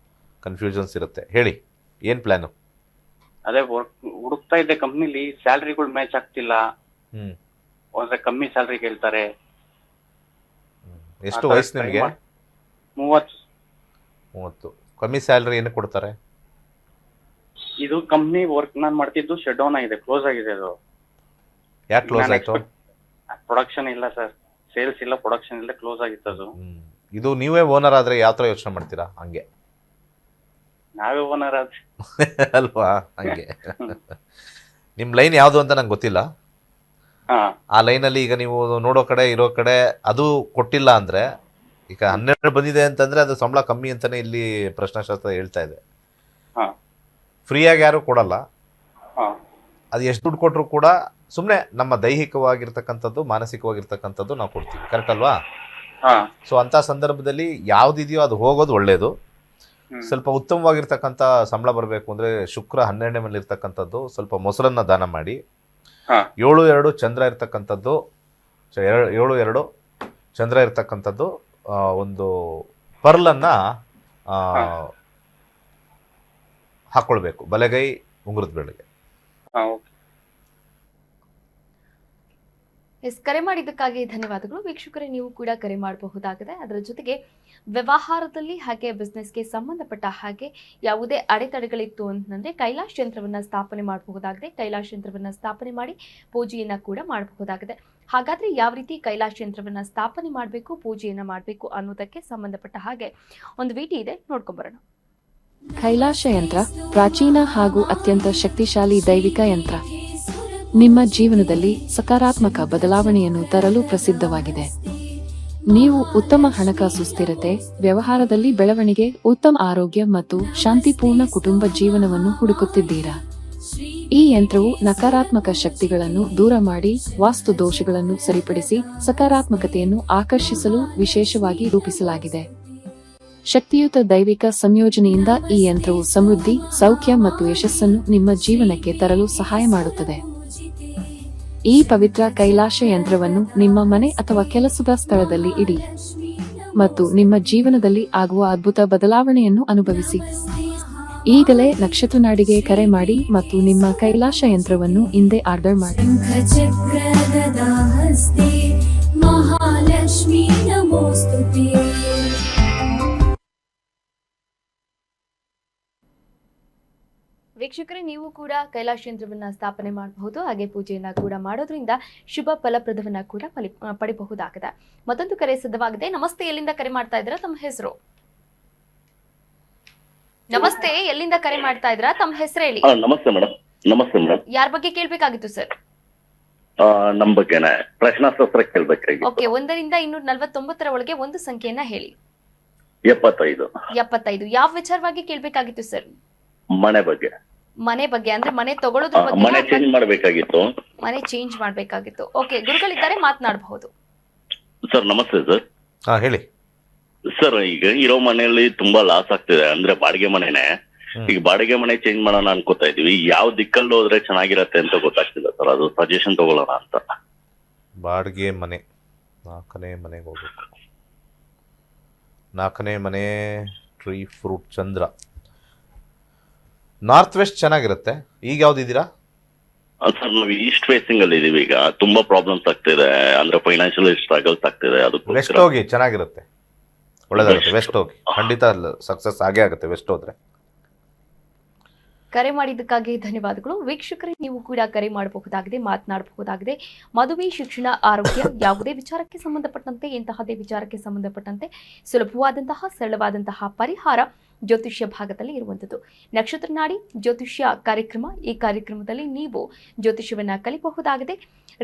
ಕನ್ಫ್ಯೂಷನ್ಸ್ ಇರುತ್ತೆ. ಹೇಳಿ, ಏನ್ ಪ್ಲಾನು? ಅದೇ ವರ್ಕ್ ಹುಡುಕ್ತಾ ಇದ್ದೆ. ಕಂಪ್ನಿಲಿ ಸ್ಯಾಲ್ರಿಗಳು ಮ್ಯಾಚ್ ಆಗ್ತಿಲ್ಲ. ಅಂದ್ರೆ ಕಮ್ಮಿ ಸ್ಯಾಲ್ರಿ ಕೇಳ್ತಾರೆ. ಎಷ್ಟು ವಯಸ್ಸು ನಿಮಗೆ? 30. ಕಮ್ಮಿ ಸ್ಯಾಲ್ರಿ ಏನು ಕೊಡ್ತಾರೆ? ಇದು ಕಂಪ್ನಿ ವರ್ಕ್ ನಾನು ಮಾಡ್ತಿದ್ದು ಶಟ್ ಡೌನ್ ಆಗಿದೆ, ಕ್ಲೋಸ್ ಆಗಿದೆ. ಅದು ಯಾಕೆ ಕ್ಲೋಸ್ ಆಯ್ತು? ಪ್ರೊಡಕ್ಷನ್ ಇಲ್ಲ ಸರ್, ಸೇಲ್ಸ್ ಇಲ್ಲ, ಪ್ರೊಡಕ್ಷನ್ ಇಲ್ಲ, ಕ್ಲೋಸ್ ಆಗಿತ್ತು ಅದು. ಇದು ನೀವೇ ಓನರ್ ಆದ್ರೆ ಯಾವ ತರ ಯೋಚನೆ ಮಾಡ್ತೀರಾ? ಹಂಗೆ ನಾವೇ ಓನರ್ ಆದ್ರೆ ಅಲ್ವಾ? ಹಂಗೆ ನಿಮ್ ಲೈನ್ ಯಾವ್ದು ಅಂತ ನಂಗೆ ಗೊತ್ತಿಲ್ಲ. ಆ ಲೈನಲ್ಲಿ ಈಗ ನೀವು ನೋಡೋ ಕಡೆ ಇರೋ ಕಡೆ ಅದು ಕೊಟ್ಟಿಲ್ಲ ಅಂದ್ರೆ, ಈಗ 12 ಬಂದಿದೆ ಅಂತಂದ್ರೆ ಅದು ಸಂಬಳ ಕಮ್ಮಿ ಅಂತಾನೆ ಇಲ್ಲಿ ಪ್ರಶ್ನಾಶಾಸ್ತ್ರ ಹೇಳ್ತಾ ಇದೆ. ಫ್ರೀಯಾಗಿ ಯಾರು ಕೊಡಲ್ಲ. ಅದು ಎಷ್ಟು ದುಡ್ಡು ಕೊಟ್ಟರು ಕೂಡ ಸುಮ್ಮನೆ ನಮ್ಮ ದೈಹಿಕವಾಗಿರ್ತಕ್ಕಂಥದ್ದು, ಮಾನಸಿಕವಾಗಿರ್ತಕ್ಕಂಥದ್ದು ನಾವು ಕೊಡ್ತೀವಿ. ಕರೆಕ್ಟ್ ಅಲ್ವಾ? ಸೊ ಅಂಥ ಸಂದರ್ಭದಲ್ಲಿ ಯಾವುದಿದೆಯೋ ಅದು ಹೋಗೋದು ಒಳ್ಳೆಯದು. ಸ್ವಲ್ಪ ಉತ್ತಮವಾಗಿರ್ತಕ್ಕಂಥ ಸಂಬಳ ಬರಬೇಕು ಅಂದರೆ ಶುಕ್ರ 12ನೇ ಮೇಲೆ ಇರ್ತಕ್ಕಂಥದ್ದು, ಸ್ವಲ್ಪ ಮೊಸರನ್ನ ದಾನ ಮಾಡಿ. 7-2 ಚಂದ್ರ ಇರ್ತಕ್ಕಂಥದ್ದು, 7-2 ಚಂದ್ರ ಇರ್ತಕ್ಕಂಥದ್ದು, ಒಂದು ಪರ್ಲನ್ನು ಹಾಕ್ಕೊಳ್ಬೇಕು, ಬಲಗೈ ಉಂಗುರದ ಬೆಳಗ್ಗೆ. ಓಕೆ. ಕರೆ ಮಾಡಿದ್ದಕ್ಕಾಗಿ ಧನ್ಯವಾದಗಳು. ವೀಕ್ಷಕರೇ, ನೀವು ಕೂಡ ಕರೆ ಮಾಡಬಹುದಾಗಿದೆ. ಅದರ ಜೊತೆಗೆ ವ್ಯವಹಾರದಲ್ಲಿ ಹಾಗೆ ಬಿಸ್ನೆಸ್ಗೆ ಸಂಬಂಧಪಟ್ಟ ಹಾಗೆ ಯಾವುದೇ ಅಡೆತಡೆಗಳಿತ್ತು ಅಂತಂದ್ರೆ ಕೈಲಾಶ್ ಯಂತ್ರವನ್ನ ಸ್ಥಾಪನೆ ಮಾಡಬಹುದಾಗಿದೆ. ಕೈಲಾಶ್ ಯಂತ್ರವನ್ನ ಸ್ಥಾಪನೆ ಮಾಡಿ ಪೂಜೆಯನ್ನ ಕೂಡ ಮಾಡಬಹುದಾಗಿದೆ. ಹಾಗಾದ್ರೆ ಯಾವ ರೀತಿ ಕೈಲಾಶ್ ಯಂತ್ರವನ್ನ ಸ್ಥಾಪನೆ ಮಾಡಬೇಕು, ಪೂಜೆಯನ್ನ ಮಾಡಬೇಕು ಅನ್ನೋದಕ್ಕೆ ಸಂಬಂಧಪಟ್ಟ ಹಾಗೆ ಒಂದು ವಿಡಿಯೋ ಇದೆ, ನೋಡ್ಕೊಂಬರೋಣ. ಕೈಲಾಶ ಯಂತ್ರ ಪ್ರಾಚೀನ ಹಾಗೂ ಅತ್ಯಂತ ಶಕ್ತಿಶಾಲಿ ದೈವಿಕ ಯಂತ್ರ. ನಿಮ್ಮ ಜೀವನದಲ್ಲಿ ಸಕಾರಾತ್ಮಕ ಬದಲಾವಣೆಯನ್ನು ತರಲು ಪ್ರಸಿದ್ಧವಾಗಿದೆ. ನೀವು ಉತ್ತಮ ಹಣಕಾಸು ಸ್ಥಿರತೆ, ವ್ಯವಹಾರದಲ್ಲಿ ಬೆಳವಣಿಗೆ, ಉತ್ತಮ ಆರೋಗ್ಯ ಮತ್ತು ಶಾಂತಿಪೂರ್ಣ ಕುಟುಂಬ ಜೀವನವನ್ನು ಹುಡುಕುತ್ತಿದ್ದೀರಾ? ಈ ಯಂತ್ರವು ನಕಾರಾತ್ಮಕ ಶಕ್ತಿಗಳನ್ನು ದೂರ ಮಾಡಿ ವಾಸ್ತು ದೋಷಗಳನ್ನು ಸರಿಪಡಿಸಿ ಸಕಾರಾತ್ಮಕತೆಯನ್ನು ಆಕರ್ಷಿಸಲು ವಿಶೇಷವಾಗಿ ರೂಪಿಸಲಾಗಿದೆ. ಶಕ್ತಿಯುತ ದೈವಿಕ ಸಂಯೋಜನೆಯಿಂದ ಈ ಯಂತ್ರವು ಸಮೃದ್ಧಿ, ಸೌಖ್ಯ ಮತ್ತು ಯಶಸ್ಸನ್ನು ನಿಮ್ಮ ಜೀವನಕ್ಕೆ ತರಲು ಸಹಾಯ ಮಾಡುತ್ತದೆ. ಈ ಪವಿತ್ರ ಕೈಲಾಶ ಯಂತ್ರವನ್ನು ನಿಮ್ಮ ಮನೆ ಅಥವಾ ಕೆಲಸದ ಸ್ಥಳದಲ್ಲಿ ಇಡಿ ಮತ್ತು ನಿಮ್ಮ ಜೀವನದಲ್ಲಿ ಆಗುವ ಅದ್ಭುತ ಬದಲಾವಣೆಯನ್ನು ಅನುಭವಿಸಿ. ಈಗಲೇ ನಕ್ಷತ್ರ ನಾಡಿಗೆ ಕರೆ ಮಾಡಿ ಮತ್ತು ನಿಮ್ಮ ಕೈಲಾಶ ಯಂತ್ರವನ್ನು ಹಿಂದೆ ಆರ್ಡರ್ ಮಾಡಿ. ಮಹಾಲಕ್ಷ್ಮೀ ನಮೋಸ್ತುತೇ. ವೀಕ್ಷಕರೇ, ನೀವು ಕೂಡ ಕೈಲಾಶ್ ಯಂತ್ರವನ್ನ ಸ್ಥಾಪನೆ ಮಾಡಬಹುದು. ಹಾಗೆ ಪೂಜೆಯನ್ನ ಕೂಡ ಮಾಡೋದ್ರಿಂದ ಶುಭ ಫಲಪ್ರದವನ್ನ ಕೂಡ ಪಡಿಬಹುದಾಗಿದೆ. ಮತ್ತೊಂದು ಕರೆ ಸಿದ್ಧವಾಗಿದೆ. ನಮಸ್ತೆ, ಎಲ್ಲಿಂದ ಕರೆ ಮಾಡ್ತಾ ಇದ್ದೀರಾ? ತಮ್ಮ ಹೆಸರು? ನಮಸ್ತೆ, ಎಲ್ಲಿಂದ ಕರೆ ಮಾಡ್ತಾ ಇದ್ದೀರಾ? ತಮ್ಮ ಹೆಸರು ಹೇಳಿ. ನಮಸ್ತೆ ಮೇಡಮ್. ನಮಸ್ತೆ ಮೇಡಮ್. ಯಾರ ಬಗ್ಗೆ ಕೇಳ್ಬೇಕಾಗಿತ್ತು ಸರ್? ನಮ್ ಬಗ್ಗೆನೆ ಪ್ರಶ್ನಾಶಾಸ್ತ್ರ ಕೇಳ್ಬೇಕಾಗಿ. ಓಕೆ, 1ರಿಂದ 249 ಒಳಗೆ ಒಂದು ಸಂಖ್ಯೆಯನ್ನ ಹೇಳಿ. 75. 75. ಯಾವ ವಿಚಾರವಾಗಿ ಕೇಳ್ಬೇಕಾಗಿತ್ತು ಸರ್? ಮನೆ ಬಗ್ಗೆ. ಮನೆ ಬಗ್ಗೆ ಅಂದ್ರೆ ಮನೆ ತಗೊಳ್ಳೋದ್ರ ಬಗ್ಗೆ? ಮನೆ ಚೇಂಜ್ ಮಾಡ್ಬೇಕಾಗಿತ್ತು. ಮನೆ ಚೇಂಜ್ ಮಾಡ್ಬೇಕಾಗಿತ್ತು. ಓಕೆ, ಗುರುಗಳಿದ್ದಾರೆ, ಮಾತನಾಡಬಹುದು. ಸರ್ ನಮಸ್ತೆ ಸರ್. ಹೇಳಿ ಸರ್. ಈಗ ಇರೋ ಮನೆಯಲ್ಲಿ ತುಂಬಾ ಲಾಸ್ ಆಗ್ತಿದೆ, ಅಂದ್ರೆ ಬಾಡಿಗೆ ಮನೆನೆ. ಈಗ ಬಾಡಿಗೆ ಮನೆ ಚೇಂಜ್ ಮಾಡೋಣ ಅನ್ಕೋತಾ ಇದೀವಿ. ಯಾವ ದಿಕ್ಕಲ್ಲಿ ಹೋದ್ರೆ ಚೆನ್ನಾಗಿರತ್ತೆ ಅಂತ ಗೊತ್ತಾಗ್ತಿಲ್ಲ ಸರ್, ಅದು ಸಜೆಷನ್ ತಗೊಳ್ಳೋಣ ಅಂತ. ಬಾಡಿಗೆ ಮನೆ 4ನೇ ಮನೆಗೆ ಹೋಗ್ಬೇಕು. 4ನೇ ಮನೆ ಟ್ರೀ ಫ್ರೂಟ್ ಚಂದ್ರ. ನಾರ್ತ್ ವೆಸ್ಟ್ ಚೆನ್ನಾಗಿರುತ್ತೆ. ಈಗ ಯಾವ್ದಿದ್ದೀರಾ ಸರ್? ನಾವು ಈಸ್ಟ್ ಫೇಸಿಂಗ್ ಅಲ್ಲಿ ಇದೀವಿ. ಈಗ ತುಂಬಾ ಪ್ರಾಬ್ಲಮ್ಸ್ ಆಗ್ತಿದೆ, ಅಂದ್ರೆ ಫೈನಾನ್ಷಿಯಲ್ ಸ್ಟ್ರಗಲ್ಸ್ ಆಗ್ತಿದೆ. ಅದಕ್ಕೆ ವೆಸ್ಟ್ ಹೋಗಿ, ಚೆನ್ನಾಗಿರುತ್ತೆ, ಒಳ್ಳೇದಾಗುತ್ತೆ. ವೆಸ್ಟ್ ಹೋಗಿ, ಖಂಡಿತ ಸಕ್ಸಸ್ ಆಗೇ ಆಗುತ್ತೆ ವೆಸ್ಟ್ ಹೋದ್ರೆ. ಕರೆ ಮಾಡಿದ್ದಕ್ಕಾಗಿ ಧನ್ಯವಾದಗಳು. ವೀಕ್ಷಕರೇ, ನೀವು ಕೂಡ ಕರೆ ಮಾಡಬಹುದಾಗಿದೆ, ಮಾತನಾಡಬಹುದಾಗಿದೆ. ಮದುವೆ, ಶಿಕ್ಷಣ, ಆರೋಗ್ಯ, ಯಾವುದೇ ವಿಚಾರಕ್ಕೆ ಸಂಬಂಧಪಟ್ಟಂತೆ, ಇಂತಹದೇ ವಿಚಾರಕ್ಕೆ ಸಂಬಂಧಪಟ್ಟಂತೆ ಸುಲಭವಾದಂತಹ ಸರಳವಾದಂತಹ ಪರಿಹಾರ ಜ್ಯೋತಿಷ್ಯ ಭಾಗದಲ್ಲಿ ಇರುವಂಥದ್ದು. ನಕ್ಷತ್ರ ನಾಡಿ ಜ್ಯೋತಿಷ್ಯ ಕಾರ್ಯಕ್ರಮ. ಈ ಕಾರ್ಯಕ್ರಮದಲ್ಲಿ ನೀವು ಜ್ಯೋತಿಷ್ಯವನ್ನ ಕಲಿಬಹುದಾಗಿದೆ.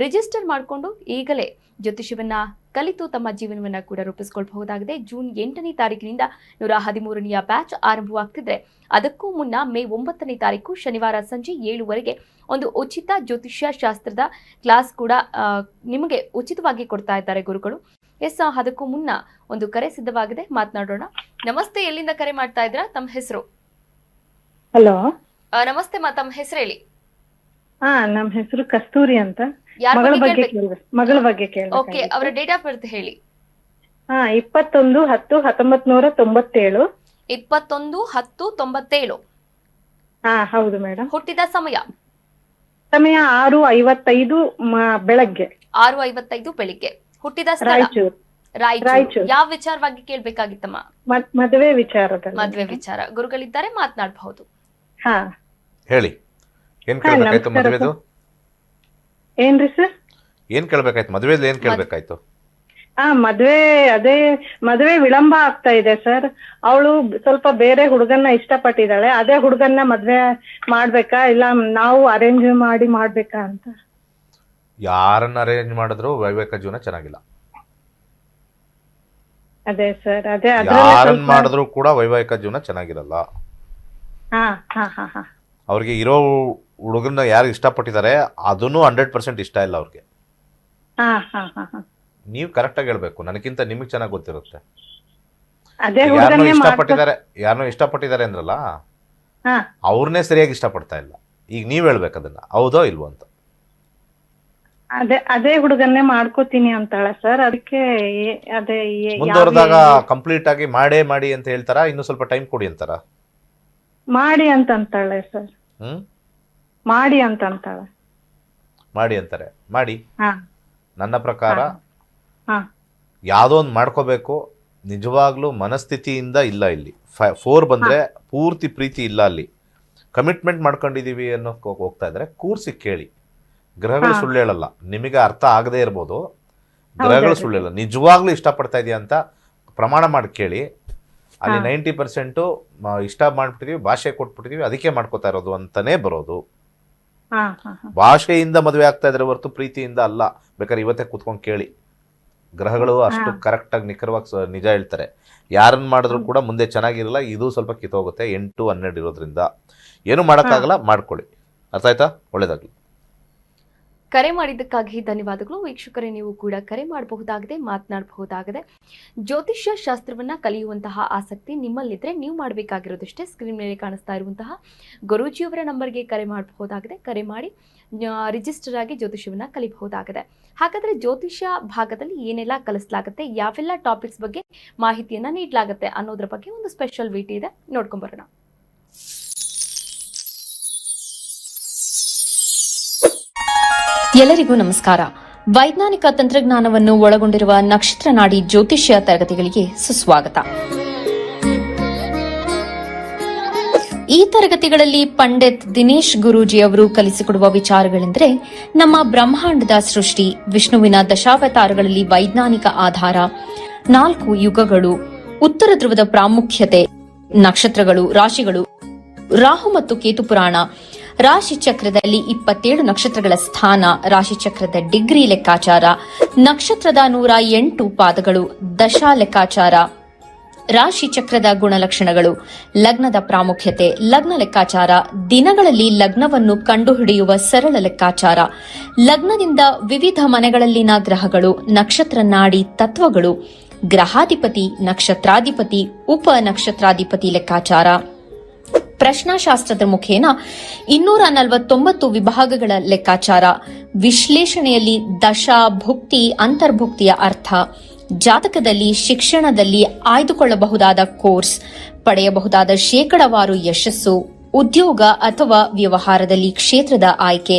ರಿಜಿಸ್ಟರ್ ಮಾಡಿಕೊಂಡು ಈಗಲೇ ಜ್ಯೋತಿಷ್ಯವನ್ನ ಕಲಿತು ತಮ್ಮ ಜೀವನವನ್ನ ಕೂಡ ರೂಪಿಸಿಕೊಳ್ಳಬಹುದಾಗಿದೆ. ಜೂನ್ 8ನೇ ತಾರೀಕಿನಿಂದ 113ನೇ ಬ್ಯಾಚ್ ಆರಂಭವಾಗ್ತಿದ್ರೆ, ಅದಕ್ಕೂ ಮುನ್ನ ಮೇ 9ನೇ ತಾರೀಕು ಶನಿವಾರ ಸಂಜೆ 7ವರೆಗೆ ಒಂದು ಉಚಿತ ಜ್ಯೋತಿಷ್ಯ ಶಾಸ್ತ್ರದ ಕ್ಲಾಸ್ ಕೂಡ ನಿಮಗೆ ಉಚಿತವಾಗಿ ಕೊಡ್ತಾ ಇದ್ದಾರೆ ಗುರುಗಳು. ಅದಕ್ಕೂ ಮುನ್ನ ಒಂದು ಕರೆ ಸಿದ್ಧವಾಗಿದೆ, ಮಾತನಾಡೋಣ. ನಮಸ್ತೆ, ಎಲ್ಲಿಂದ ಕರೆ ಮಾಡ್ತಾ ಇದ್ದೀರಾ? ತಮ್ಮ ಹೆಸರು? ಹಲೋ, ನಮಸ್ತೆ, ತಮ್ಮ ಹೆಸರು ಹೇಳಿ. ನಮ್ ಹೆಸರು ಕಸ್ತೂರಿ ಅಂತ. ಮಗಳ ಬಗ್ಗೆ ಕೇಳ್ಬೇಕು. ಓಕೆ, ಅವರ ಡೇಟ್ ಆಫ್ ಬರ್ತ್ ಹೇಳಿ. 21/10/1997. 21/10/97. ಹೌದು ಮೇಡಮ್. ಹುಟ್ಟಿದ ಸಮಯ? 6:55 ಬೆಳಗ್ಗೆ. 6:55 ಬೆಳಿಗ್ಗೆ. ಹುಟ್ಟಿದ ಸ್ಥಳ? ರಾಯಚೂರು. ಯಾವ ವಿಚಾರವಾಗಿ ಕೇಳ್ಬೇಕಾಗಿತ್ತಮ್ಮ? ಮದುವೆ ವಿಚಾರದಲ್ಲಿ. ಮದುವೆ ವಿಚಾರ. ಗುರುಗಳಿದ್ದಾರೆ, ಮಾತನಾಡಬಹುದು. ಹೇಳಿ, ಏನ್ ಕೇಳ್ಬೇಕಾಯ್ತು ಮದುವೆದು? ಏನ್ರಿ ಸರ್? ಏನ್ ಕೇಳ್ಬೇಕಾಯ್ತು ಮದುವೆದು? ಏನ್ ಕೇಳ್ಬೇಕಾಯ್ತು? ಮದುವೆ ವಿಳಂಬ ಆಗ್ತಾ ಇದೆ ಸರ್. ಅವಳು ಸ್ವಲ್ಪ ಬೇರೆ ಹುಡುಗನ್ನ ಇಷ್ಟಪಟ್ಟಿದ್ದಾಳೆ. ಅದೇ ಹುಡುಗನ್ನ ಮದ್ವೆ ಮಾಡ್ಬೇಕಾ ಇಲ್ಲ ನಾವು ಅರೇಂಜ್ ಮಾಡ್ಬೇಕಾ ಅಂತ. ಯಾರನ್ನ ಅರೇಂಜ್ ಮಾಡಿದ್ರು ವೈವಾಹಿಕ ಜೀವನ ಚೆನ್ನಾಗಿಲ್ಲ. ಅದೇ ಸರ್, ಅದೇ ಯಾರನ್ನ ಮಾಡಿದ್ರು ಕೂಡ ವೈವಾಹಿಕ ಜೀವನ ಚೆನ್ನಾಗಿರಲ್ಲ. ಅವ್ರಿಗೆ ಇರೋ ಹುಡುಗನ್ನ ಯಾರು ಇಷ್ಟಪಟ್ಟಿದ್ದಾರೆ ಅದನ್ನು 100% ಇಷ್ಟ ಇಲ್ಲ ಅವ್ರಿಗೆ. ನೀವು ಕರೆಕ್ಟಾಗಿ ಹೇಳ್ಬೇಕು, ನನಗಿಂತ ನಿಮಗೆ ಚೆನ್ನಾಗಿ ಗೊತ್ತಿರುತ್ತೆ. ಯಾರನ್ನೋ ಇಷ್ಟಪಟ್ಟಿದ್ದಾರೆ ಅಂದ್ರಲ್ಲ, ಅವ್ರನ್ನೇ ಸರಿಯಾಗಿ ಇಷ್ಟಪಡ್ತಾ ಇಲ್ಲ. ಈಗ ನೀವ್ ಹೇಳ್ಬೇಕು ಅದನ್ನ, ಹೌದೋ ಇಲ್ವೋ ಅಂತ. ಅದೇ ಹುಡುಗನ್ನೇ ಮಾಡ್ಕೋತೀನಿ ಅಂತಾಳ ಸರ್. ಅದಕ್ಕೆ ಮುಂದುವರೆದಾಗ ಕಂಪ್ಲೀಟ್ ಆಗಿ ಮಾಡಿ ಅಂತ ಹೇಳ್ತಾರ, ಇನ್ನು ಸ್ವಲ್ಪ ಟೈಮ್ ಕೊಡಿ ಅಂತಾರ? ಮಾಡಿ ಅಂತಂತಾಳೆ ಸರ್. ಹ್ಮ್ ಮಾಡಿ ಅಂತಂತಾಳೆ. ಮಾಡಿ ಅಂತಾರೆ. ಮಾಡಿ. ಹಾ ನನ್ನ ಪ್ರಕಾರ ಹಾ ಯಾವುದೋ ಒಂದು ಮಾಡ್ಕೋಬೇಕು, ನಿಜವಾಗ್ಲೂ ಮನಸ್ಥಿತಿಯಿಂದ ಇಲ್ಲ. ಇಲ್ಲಿ 4 ಬಂದರೆ ಪೂರ್ತಿ ಪ್ರೀತಿ ಇಲ್ಲ. ಅಲ್ಲಿ ಕಮಿಟ್ಮೆಂಟ್ ಮಾಡ್ಕೊಂಡಿದ್ದೀವಿ ಅನ್ನೋ ಹೋಗ್ತಾ ಇದ್ರೆ ಕೂರ್ಸಿ ಕೇಳಿ. ಗ್ರಹಗಳು ಸುಳ್ಳು ಹೇಳಲ್ಲ. ನಿಮಗೆ ಅರ್ಥ ಆಗದೇ ಇರ್ಬೋದು, ಗ್ರಹಗಳು ಸುಳ್ಳು ಹೇಳಲ್ಲ. ನಿಜವಾಗ್ಲೂ ಇಷ್ಟಪಡ್ತಾ ಇದೆಯಾ ಅಂತ ಪ್ರಮಾಣ ಮಾಡಿ ಕೇಳಿ. ಅಲ್ಲಿ 90% ಇಷ್ಟ ಮಾಡ್ಬಿಟ್ಟಿದೀವಿ, ಭಾಷೆ ಕೊಟ್ಬಿಟ್ಟಿದೀವಿ, ಅದಕ್ಕೆ ಮಾಡ್ಕೋತಾ ಇರೋದು ಅಂತಾನೆ ಬರೋದು. ಭಾಷೆಯಿಂದ ಮದುವೆ ಆಗ್ತಾ ಇದ್ರೆ ಹೊರತು ಪ್ರೀತಿಯಿಂದ ಅಲ್ಲ. ಬೇಕಾದ್ರೆ ಇವತ್ತೇ ಕೂತ್ಕೊಂಡು ಕೇಳಿ. ಗ್ರಹಗಳು ಅಷ್ಟು ಕರೆಕ್ಟಾಗಿ ನಿಖರವಾಗಿ ನಿಜ ಹೇಳ್ತಾರೆ. ಯಾರನ್ನ ಮಾಡಿದ್ರು ಕೂಡ ಮುಂದೆ ಚೆನ್ನಾಗಿರಲ್ಲ. ಇದು ಸ್ವಲ್ಪ ಕಿತ್ತೋಗುತ್ತೆ. 8, 12 ಇರೋದ್ರಿಂದ ಏನು ಮಾಡೋಕ್ಕಾಗಲ್ಲ. ಮಾಡ್ಕೊಳ್ಳಿ. ಅರ್ಥ ಆಯ್ತಾ? ಒಳ್ಳೇದಾಗ್ಲಿ. ಕರೆ ಮಾಡಿದ್ದಕ್ಕಾಗಿ ಧನ್ಯವಾದಗಳು. ವೀಕ್ಷಕರೇ, ನೀವು ಕೂಡ ಕರೆ ಮಾಡಬಹುದಾಗಿದೆ, ಮಾತನಾಡಬಹುದಾಗಿದೆ. ಜ್ಯೋತಿಷ್ಯ ಶಾಸ್ತ್ರವನ್ನ ಕಲಿಯುವಂತಹ ಆಸಕ್ತಿ ನಿಮ್ಮಲ್ಲಿದ್ರೆ ನೀವು ಮಾಡಬೇಕಾಗಿರೋದಷ್ಟೇ. ಸ್ಕ್ರೀನ್ ಮೇಲೆ ಕಾಣಿಸ್ತಾ ಇರುವಂತಹ ಗುರೂಜಿಯವರ ನಂಬರ್ಗೆ ಕರೆ ಮಾಡಬಹುದಾಗಿದೆ. ಕರೆ ಮಾಡಿ ರಿಜಿಸ್ಟರ್ ಆಗಿ ಜ್ಯೋತಿಷ್ಯವನ್ನ ಕಲಿಬಹುದಾಗಿದೆ. ಹಾಗಾದ್ರೆ ಜ್ಯೋತಿಷ್ಯ ಭಾಗದಲ್ಲಿ ಏನೆಲ್ಲ ಕಲಿಸಲಾಗುತ್ತೆ, ಯಾವೆಲ್ಲ ಟಾಪಿಕ್ಸ್ ಬಗ್ಗೆ ಮಾಹಿತಿಯನ್ನ ನೀಡಲಾಗುತ್ತೆ ಅನ್ನೋದ್ರ ಬಗ್ಗೆ ಒಂದು ಸ್ಪೆಷಲ್ ವಿಡಿಯೋ ಇದೆ, ನೋಡ್ಕೊಂಡ್ ಬರೋಣ. ಎಲ್ಲರಿಗೂ ನಮಸ್ಕಾರ. ವೈಜ್ಞಾನಿಕ ತಂತ್ರಜ್ಞಾನವನ್ನು ಒಳಗೊಂಡಿರುವ ನಕ್ಷತ್ರ ನಾಡಿ ಜ್ಯೋತಿಷ್ಯ ತರಗತಿಗಳಿಗೆ ಸುಸ್ವಾಗತ. ಈ ತರಗತಿಗಳಲ್ಲಿ ಪಂಡಿತ್ ದಿನೇಶ್ ಗುರೂಜಿ ಅವರು ಕಲಿಸಿಕೊಡುವ ವಿಚಾರಗಳೆಂದರೆ ನಮ್ಮ ಬ್ರಹ್ಮಾಂಡದ ಸೃಷ್ಟಿ, ವಿಷ್ಣುವಿನ ದಶಾವತಾರಗಳಲ್ಲಿ ವೈಜ್ಞಾನಿಕ ಆಧಾರ, 4 ಯುಗಗಳು, ಉತ್ತರ ಧ್ರುವದ ಪ್ರಾಮುಖ್ಯತೆ, ನಕ್ಷತ್ರಗಳು, ರಾಶಿಗಳು, ರಾಹು ಮತ್ತು ಕೇತು ಪುರಾಣ, ರಾಶಿ ಚಕ್ರದಲ್ಲಿ 27 ನಕ್ಷತ್ರಗಳ ಸ್ಥಾನ, ರಾಶಿ ಚಕ್ರದ ಡಿಗ್ರಿ ಲೆಕ್ಕಾಚಾರ, ನಕ್ಷತ್ರದ 108 ಪಾದಗಳು, ದಶಾ ಲೆಕ್ಕಾಚಾರ, ರಾಶಿ ಚಕ್ರದ ಗುಣಲಕ್ಷಣಗಳು, ಲಗ್ನದ ಪ್ರಾಮುಖ್ಯತೆ, ಲಗ್ನ ಲೆಕ್ಕಾಚಾರ, ದಿನಗಳಲ್ಲಿ ಲಗ್ನವನ್ನು ಕಂಡುಹಿಡಿಯುವ ಸರಳ ಲೆಕ್ಕಾಚಾರ, ಲಗ್ನದಿಂದ ವಿವಿಧ ಮನೆಗಳಲ್ಲಿನ ಗ್ರಹಗಳು, ನಕ್ಷತ್ರ ನಾಡಿ ತತ್ವಗಳು, ಗ್ರಹಾಧಿಪತಿ, ನಕ್ಷತ್ರಾಧಿಪತಿ, ಉಪ ನಕ್ಷತ್ರಾಧಿಪತಿ ಲೆಕ್ಕಾಚಾರ, ಪ್ರಶ್ನಾಶಾಸ್ತ್ರದ ಮುಖೇನ 249 ವಿಭಾಗಗಳ ಲೆಕ್ಕಾಚಾರ, ವಿಶ್ಲೇಷಣೆಯಲ್ಲಿ ದಶಾ, ಭುಕ್ತಿ, ಅಂತರ್ಭುಕ್ತಿಯ ಅರ್ಥ, ಜಾತಕದಲ್ಲಿ, ಶಿಕ್ಷಣದಲ್ಲಿ ಆಯ್ದುಕೊಳ್ಳಬಹುದಾದ ಕೋರ್ಸ್, ಪಡೆಯಬಹುದಾದ ಶೇಕಡವಾರು ಯಶಸ್ಸು, ಉದ್ಯೋಗ ಅಥವಾ ವ್ಯವಹಾರದಲ್ಲಿ ಕ್ಷೇತ್ರದ ಆಯ್ಕೆ,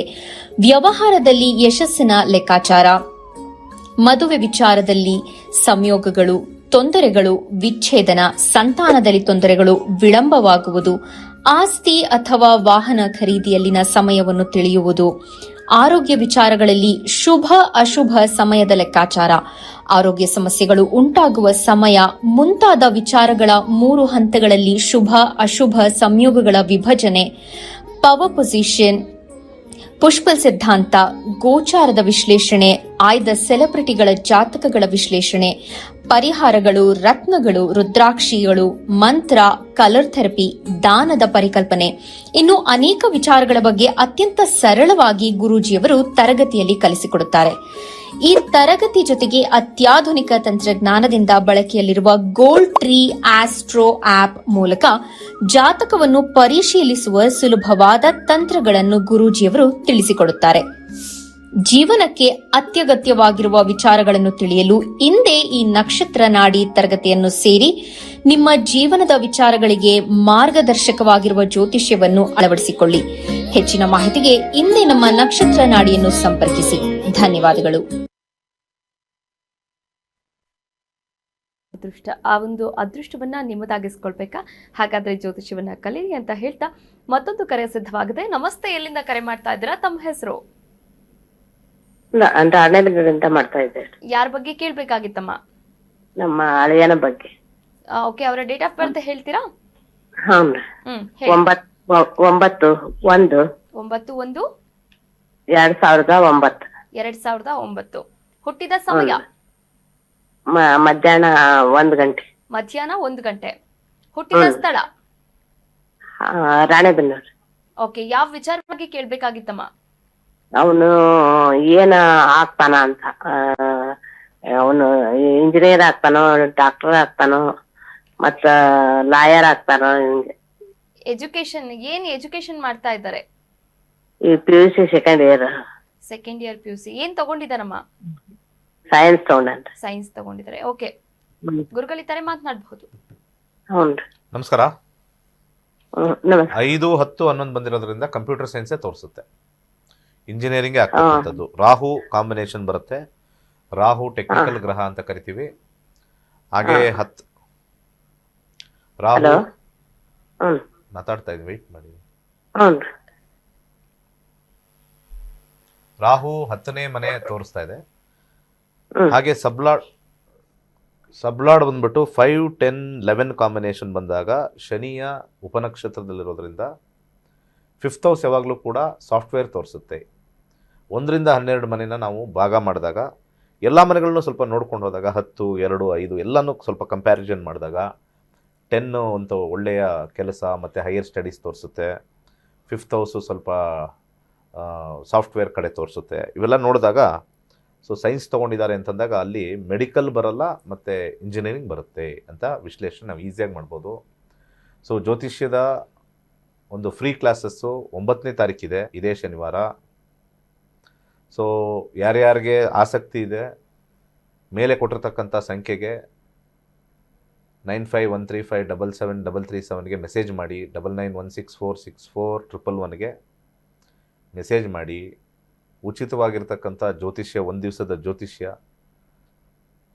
ವ್ಯವಹಾರದಲ್ಲಿ ಯಶಸ್ಸಿನ ಲೆಕ್ಕಾಚಾರ, ಮದುವೆ ವಿಚಾರದಲ್ಲಿ ಸಂಯೋಗಗಳು, ತೊಂದರೆಗಳು, ವಿಚ್ಛೇದನ, ಸಂತಾನದಲ್ಲಿ ತೊಂದರೆಗಳು, ವಿಳಂಬವಾಗುವುದು, ಆಸ್ತಿ ಅಥವಾ ವಾಹನ ಖರೀದಿಯಲ್ಲಿನ ಸಮಯವನ್ನು ತಿಳಿಯುವುದು, ಆರೋಗ್ಯ ವಿಚಾರಗಳಲ್ಲಿ ಶುಭ ಅಶುಭ ಸಮಯದ ಲೆಕ್ಕಾಚಾರ, ಆರೋಗ್ಯ ಸಮಸ್ಯೆಗಳು ಉಂಟಾಗುವ ಸಮಯ ಮುಂತಾದ ವಿಚಾರಗಳ 3 ಹಂತಗಳಲ್ಲಿ ಶುಭ ಅಶುಭ ಸಂಯೋಗಗಳ ವಿಭಜನೆ, ಪವರ್ ಪೊಸಿಷನ್, ಪುಷ್ಪಲ್ ಸಿದ್ಧಾಂತ, ಗೋಚಾರದ ವಿಶ್ಲೇಷಣೆ, ಆಯ್ದ ಸೆಲೆಬ್ರಿಟಿಗಳ ಜಾತಕಗಳ ವಿಶ್ಲೇಷಣೆ, ಪರಿಹಾರಗಳು, ರತ್ನಗಳು, ರುದ್ರಾಕ್ಷಿಗಳು, ಮಂತ್ರ, ಕಲರ್ ಥೆರಪಿ, ದಾನದ ಪರಿಕಲ್ಪನೆ, ಇನ್ನು ಅನೇಕ ವಿಚಾರಗಳ ಬಗ್ಗೆ ಅತ್ಯಂತ ಸರಳವಾಗಿ ಗುರೂಜಿಯವರು ತರಗತಿಯಲ್ಲಿ ಕಲಿಸಿಕೊಡುತ್ತಾರೆ. ಈ ತರಗತಿ ಜೊತೆಗೆ ಅತ್ಯಾಧುನಿಕ ತಂತ್ರಜ್ಞಾನದಿಂದ ಬಳಕೆಯಲ್ಲಿರುವ ಗೋಲ್ಡ್ ಟ್ರೀ ಆಸ್ಟ್ರೋ ಆಪ್ ಮೂಲಕ ಜಾತಕವನ್ನು ಪರಿಶೀಲಿಸುವ ಸುಲಭವಾದ ತಂತ್ರಗಳನ್ನು ಗುರೂಜಿಯವರು ತಿಳಿಸಿಕೊಡುತ್ತಾರೆ. ಜೀವನಕ್ಕೆ ಅತ್ಯಗತ್ಯವಾಗಿರುವ ವಿಚಾರಗಳನ್ನು ತಿಳಿಯಲು ಇಂದೇ ಈ ನಕ್ಷತ್ರ ನಾಡಿ ತರಗತಿಯನ್ನು ಸೇರಿ ನಿಮ್ಮ ಜೀವನದ ವಿಚಾರಗಳಿಗೆ ಮಾರ್ಗದರ್ಶಕವಾಗಿರುವ ಜ್ಯೋತಿಷ್ಯವನ್ನು ಅಳವಡಿಸಿಕೊಳ್ಳಿ. ಹೆಚ್ಚಿನ ಮಾಹಿತಿಗೆ ಇಂದೇ ನಮ್ಮ ನಕ್ಷತ್ರ ನಾಡಿಯನ್ನು ಸಂಪರ್ಕಿಸಿ. ಧನ್ಯವಾದಗಳು. ಆ ಒಂದು ಅದೃಷ್ಟವನ್ನ ನಿಮ್ಮದಾಗಿಸ್ಕೊಳ್ಬೇಕಾ? ಹಾಗಾದ್ರೆ ಜ್ಯೋತಿಷ್ಯವನ್ನ ಕಲೀರಿ ಅಂತ ಹೇಳ್ತಾ ಮತ್ತೊಂದು ಕರೆ ಸಿದ್ಧವಾಗಿದೆ. ನಮಸ್ತೆ, ಎಲ್ಲಿಂದ ಕರೆ ಮಾಡ್ತಾ ಇದ್ದೀರಾ? ತಮ್ಮ ಹೆಸರು? ದಾವಣಗೆರೆಯಿಂದ ಮಾಡ್ತಾ ಇದ್ದೆ. ಯಾರ ಬಗ್ಗೆ ಕೇಳ್ಬೇಕಾಗಿತ್ತಮ್ಮ? ನಮ್ಮ ಅಳಿಯನ ಬಗ್ಗೆ. ಓಕೆ, ಅವರ ಡೇಟ್ ಆಫ್ ಬರ್ತ್ ಹೇಳ್ತೀರಾ? ಹ್ಮ್. 9/1/2009. 2009. ಹುಟ್ಟಿದ ಸಮಯ? ಮಧ್ಯಾಹ್ನ 1 ಗಂಟೆ. ಮಧ್ಯಾಹ್ನ 1 ಗಂಟೆ. ಹುಟ್ಟಿದ ಸ್ಥಳ? ರಾಣೆಬೆನ್ನೂರು. ಓಕೆ, ಯಾವ ವಿಚಾರ ಬಗ್ಗೆ ಕೇಳ್ಬೇಕಾಗಿತ್ತಮ್ಮ? ಅವನು ಏನ ಆಗ್ತಾನ ಅಂತ. ಅವನು ಇಂಜಿನಿಯರ್ ಆಗ್ತಾನೋ, ಡಾಕ್ಟರ್ ಆಗ್ತಾನೋ, ಮತ್ತ ಲಾಯರ್ ಆಗ್ತಾನೋ. ಎಜುಕೇಶನ್ ಏನ್ ಎಜುಕೇಶನ್ ಮಾಡ್ತಾ ಇದ್ದಾರೆ? ಈ PUC second year. Second year PUC. ಏನ್ ತಗೊಂಡಿದ್ದಾರಮ್ಮ? ಸೈನ್ಸ್ ತಗೊಂಡ. ಸೈನ್ಸ್ ತಗೊಂಡಿದ್ದಾರೆ. ಓಕೆ, ಗುರುಗಳಿದ್ದಾರೆ, ಮಾತನಾಡಬಹುದು. ಹೌನ್ರಿ. ನಮಸ್ಕಾರ. ನಮಸ್ತೆ. 5, 10, 11 ಬಂದಿರೋದ್ರಿಂದ ಕಂಪ್ಯೂಟರ್ ಸೈನ್ಸೇ ತೋರಿಸುತ್ತೆ, ಇಂಜಿನಿಯರಿಂಗೇ ಆಗ್ತಕ್ಕಂಥದ್ದು. ರಾಹು ಕಾಂಬಿನೇಷನ್ ಬರುತ್ತೆ, ರಾಹು ಟೆಕ್ನಿಕಲ್ ಗ್ರಹ ಅಂತ ಕರಿತೀವಿ. ಹಾಗೆ 10 ರಾಹು ಹಲೋ. ಹ್ಮ್. ಮಾತಾಡ್ತಾ ಇದ್ದೀನಿ, ವೆಯ್ಟ್ ಮಾಡಿ. ಹ್ಞೂ. ರಾಹು 10ನೇ ಮನೆ ತೋರಿಸ್ತಾ ಇದೆ. ಹ್ಮ್. ಹಾಗೆ ಸಬ್ಲಾಡ್ ಬಂದ್ಬಿಟ್ಟು 5, 10, 11 ಕಾಂಬಿನೇಷನ್ ಬಂದಾಗ ಶನಿಯ ಉಪನಕ್ಷತ್ರದಲ್ಲಿರೋದ್ರಿಂದ 5th ಹೌಸ್ ಯಾವಾಗಲೂ ಕೂಡ ಸಾಫ್ಟ್ವೇರ್ ತೋರಿಸುತ್ತೆ. 1ರಿಂದ 12 ಮನೆನ ನಾವು ಭಾಗ ಮಾಡಿದಾಗ, ಎಲ್ಲ ಮನೆಗಳನ್ನೂ ಸ್ವಲ್ಪ ನೋಡ್ಕೊಂಡು ಹೋದಾಗ 10, 2, 5 ಎಲ್ಲನೂ ಸ್ವಲ್ಪ ಕಂಪ್ಯಾರಿಸನ್ ಮಾಡಿದಾಗ 10 ಅಂತ ಒಳ್ಳೆಯ ಕೆಲಸ ಮತ್ತು ಹೈಯರ್ ಸ್ಟಡೀಸ್ ತೋರಿಸುತ್ತೆ. 5th ಹೌಸು ಸ್ವಲ್ಪ ಸಾಫ್ಟ್ವೇರ್ ಕಡೆ ತೋರಿಸುತ್ತೆ. ಇವೆಲ್ಲ ನೋಡಿದಾಗ ಸೊ ಸೈನ್ಸ್ ತೊಗೊಂಡಿದ್ದಾರೆ ಅಂತಂದಾಗ ಅಲ್ಲಿ ಮೆಡಿಕಲ್ ಬರಲ್ಲ ಮತ್ತು ಇಂಜಿನಿಯರಿಂಗ್ ಬರುತ್ತೆ ಅಂತ ವಿಶ್ಲೇಷಣೆ ನಾವು ಈಸಿಯಾಗಿ ಮಾಡ್ಬೋದು. ಸೊ ಜ್ಯೋತಿಷ್ಯದ ಒಂದು ಫ್ರೀ ಕ್ಲಾಸಸ್ಸು 9ನೇ ತಾರೀಕಿದೆ, ಇದೇ ಶನಿವಾರ. ಸೊ ಯಾರ್ಯಾರಿಗೆ ಆಸಕ್ತಿ ಇದೆ ಮೇಲೆ ಕೊಟ್ಟಿರ್ತಕ್ಕಂಥ ಸಂಖ್ಯೆಗೆ 9513577737ಗೆ ಮೆಸೇಜ್ ಮಾಡಿ, 9916464111ಗೆ ಮೆಸೇಜ್ ಮಾಡಿ. ಉಚಿತವಾಗಿರ್ತಕ್ಕಂಥ ಜ್ಯೋತಿಷ್ಯ, ಒಂದು ದಿವಸದ ಜ್ಯೋತಿಷ್ಯ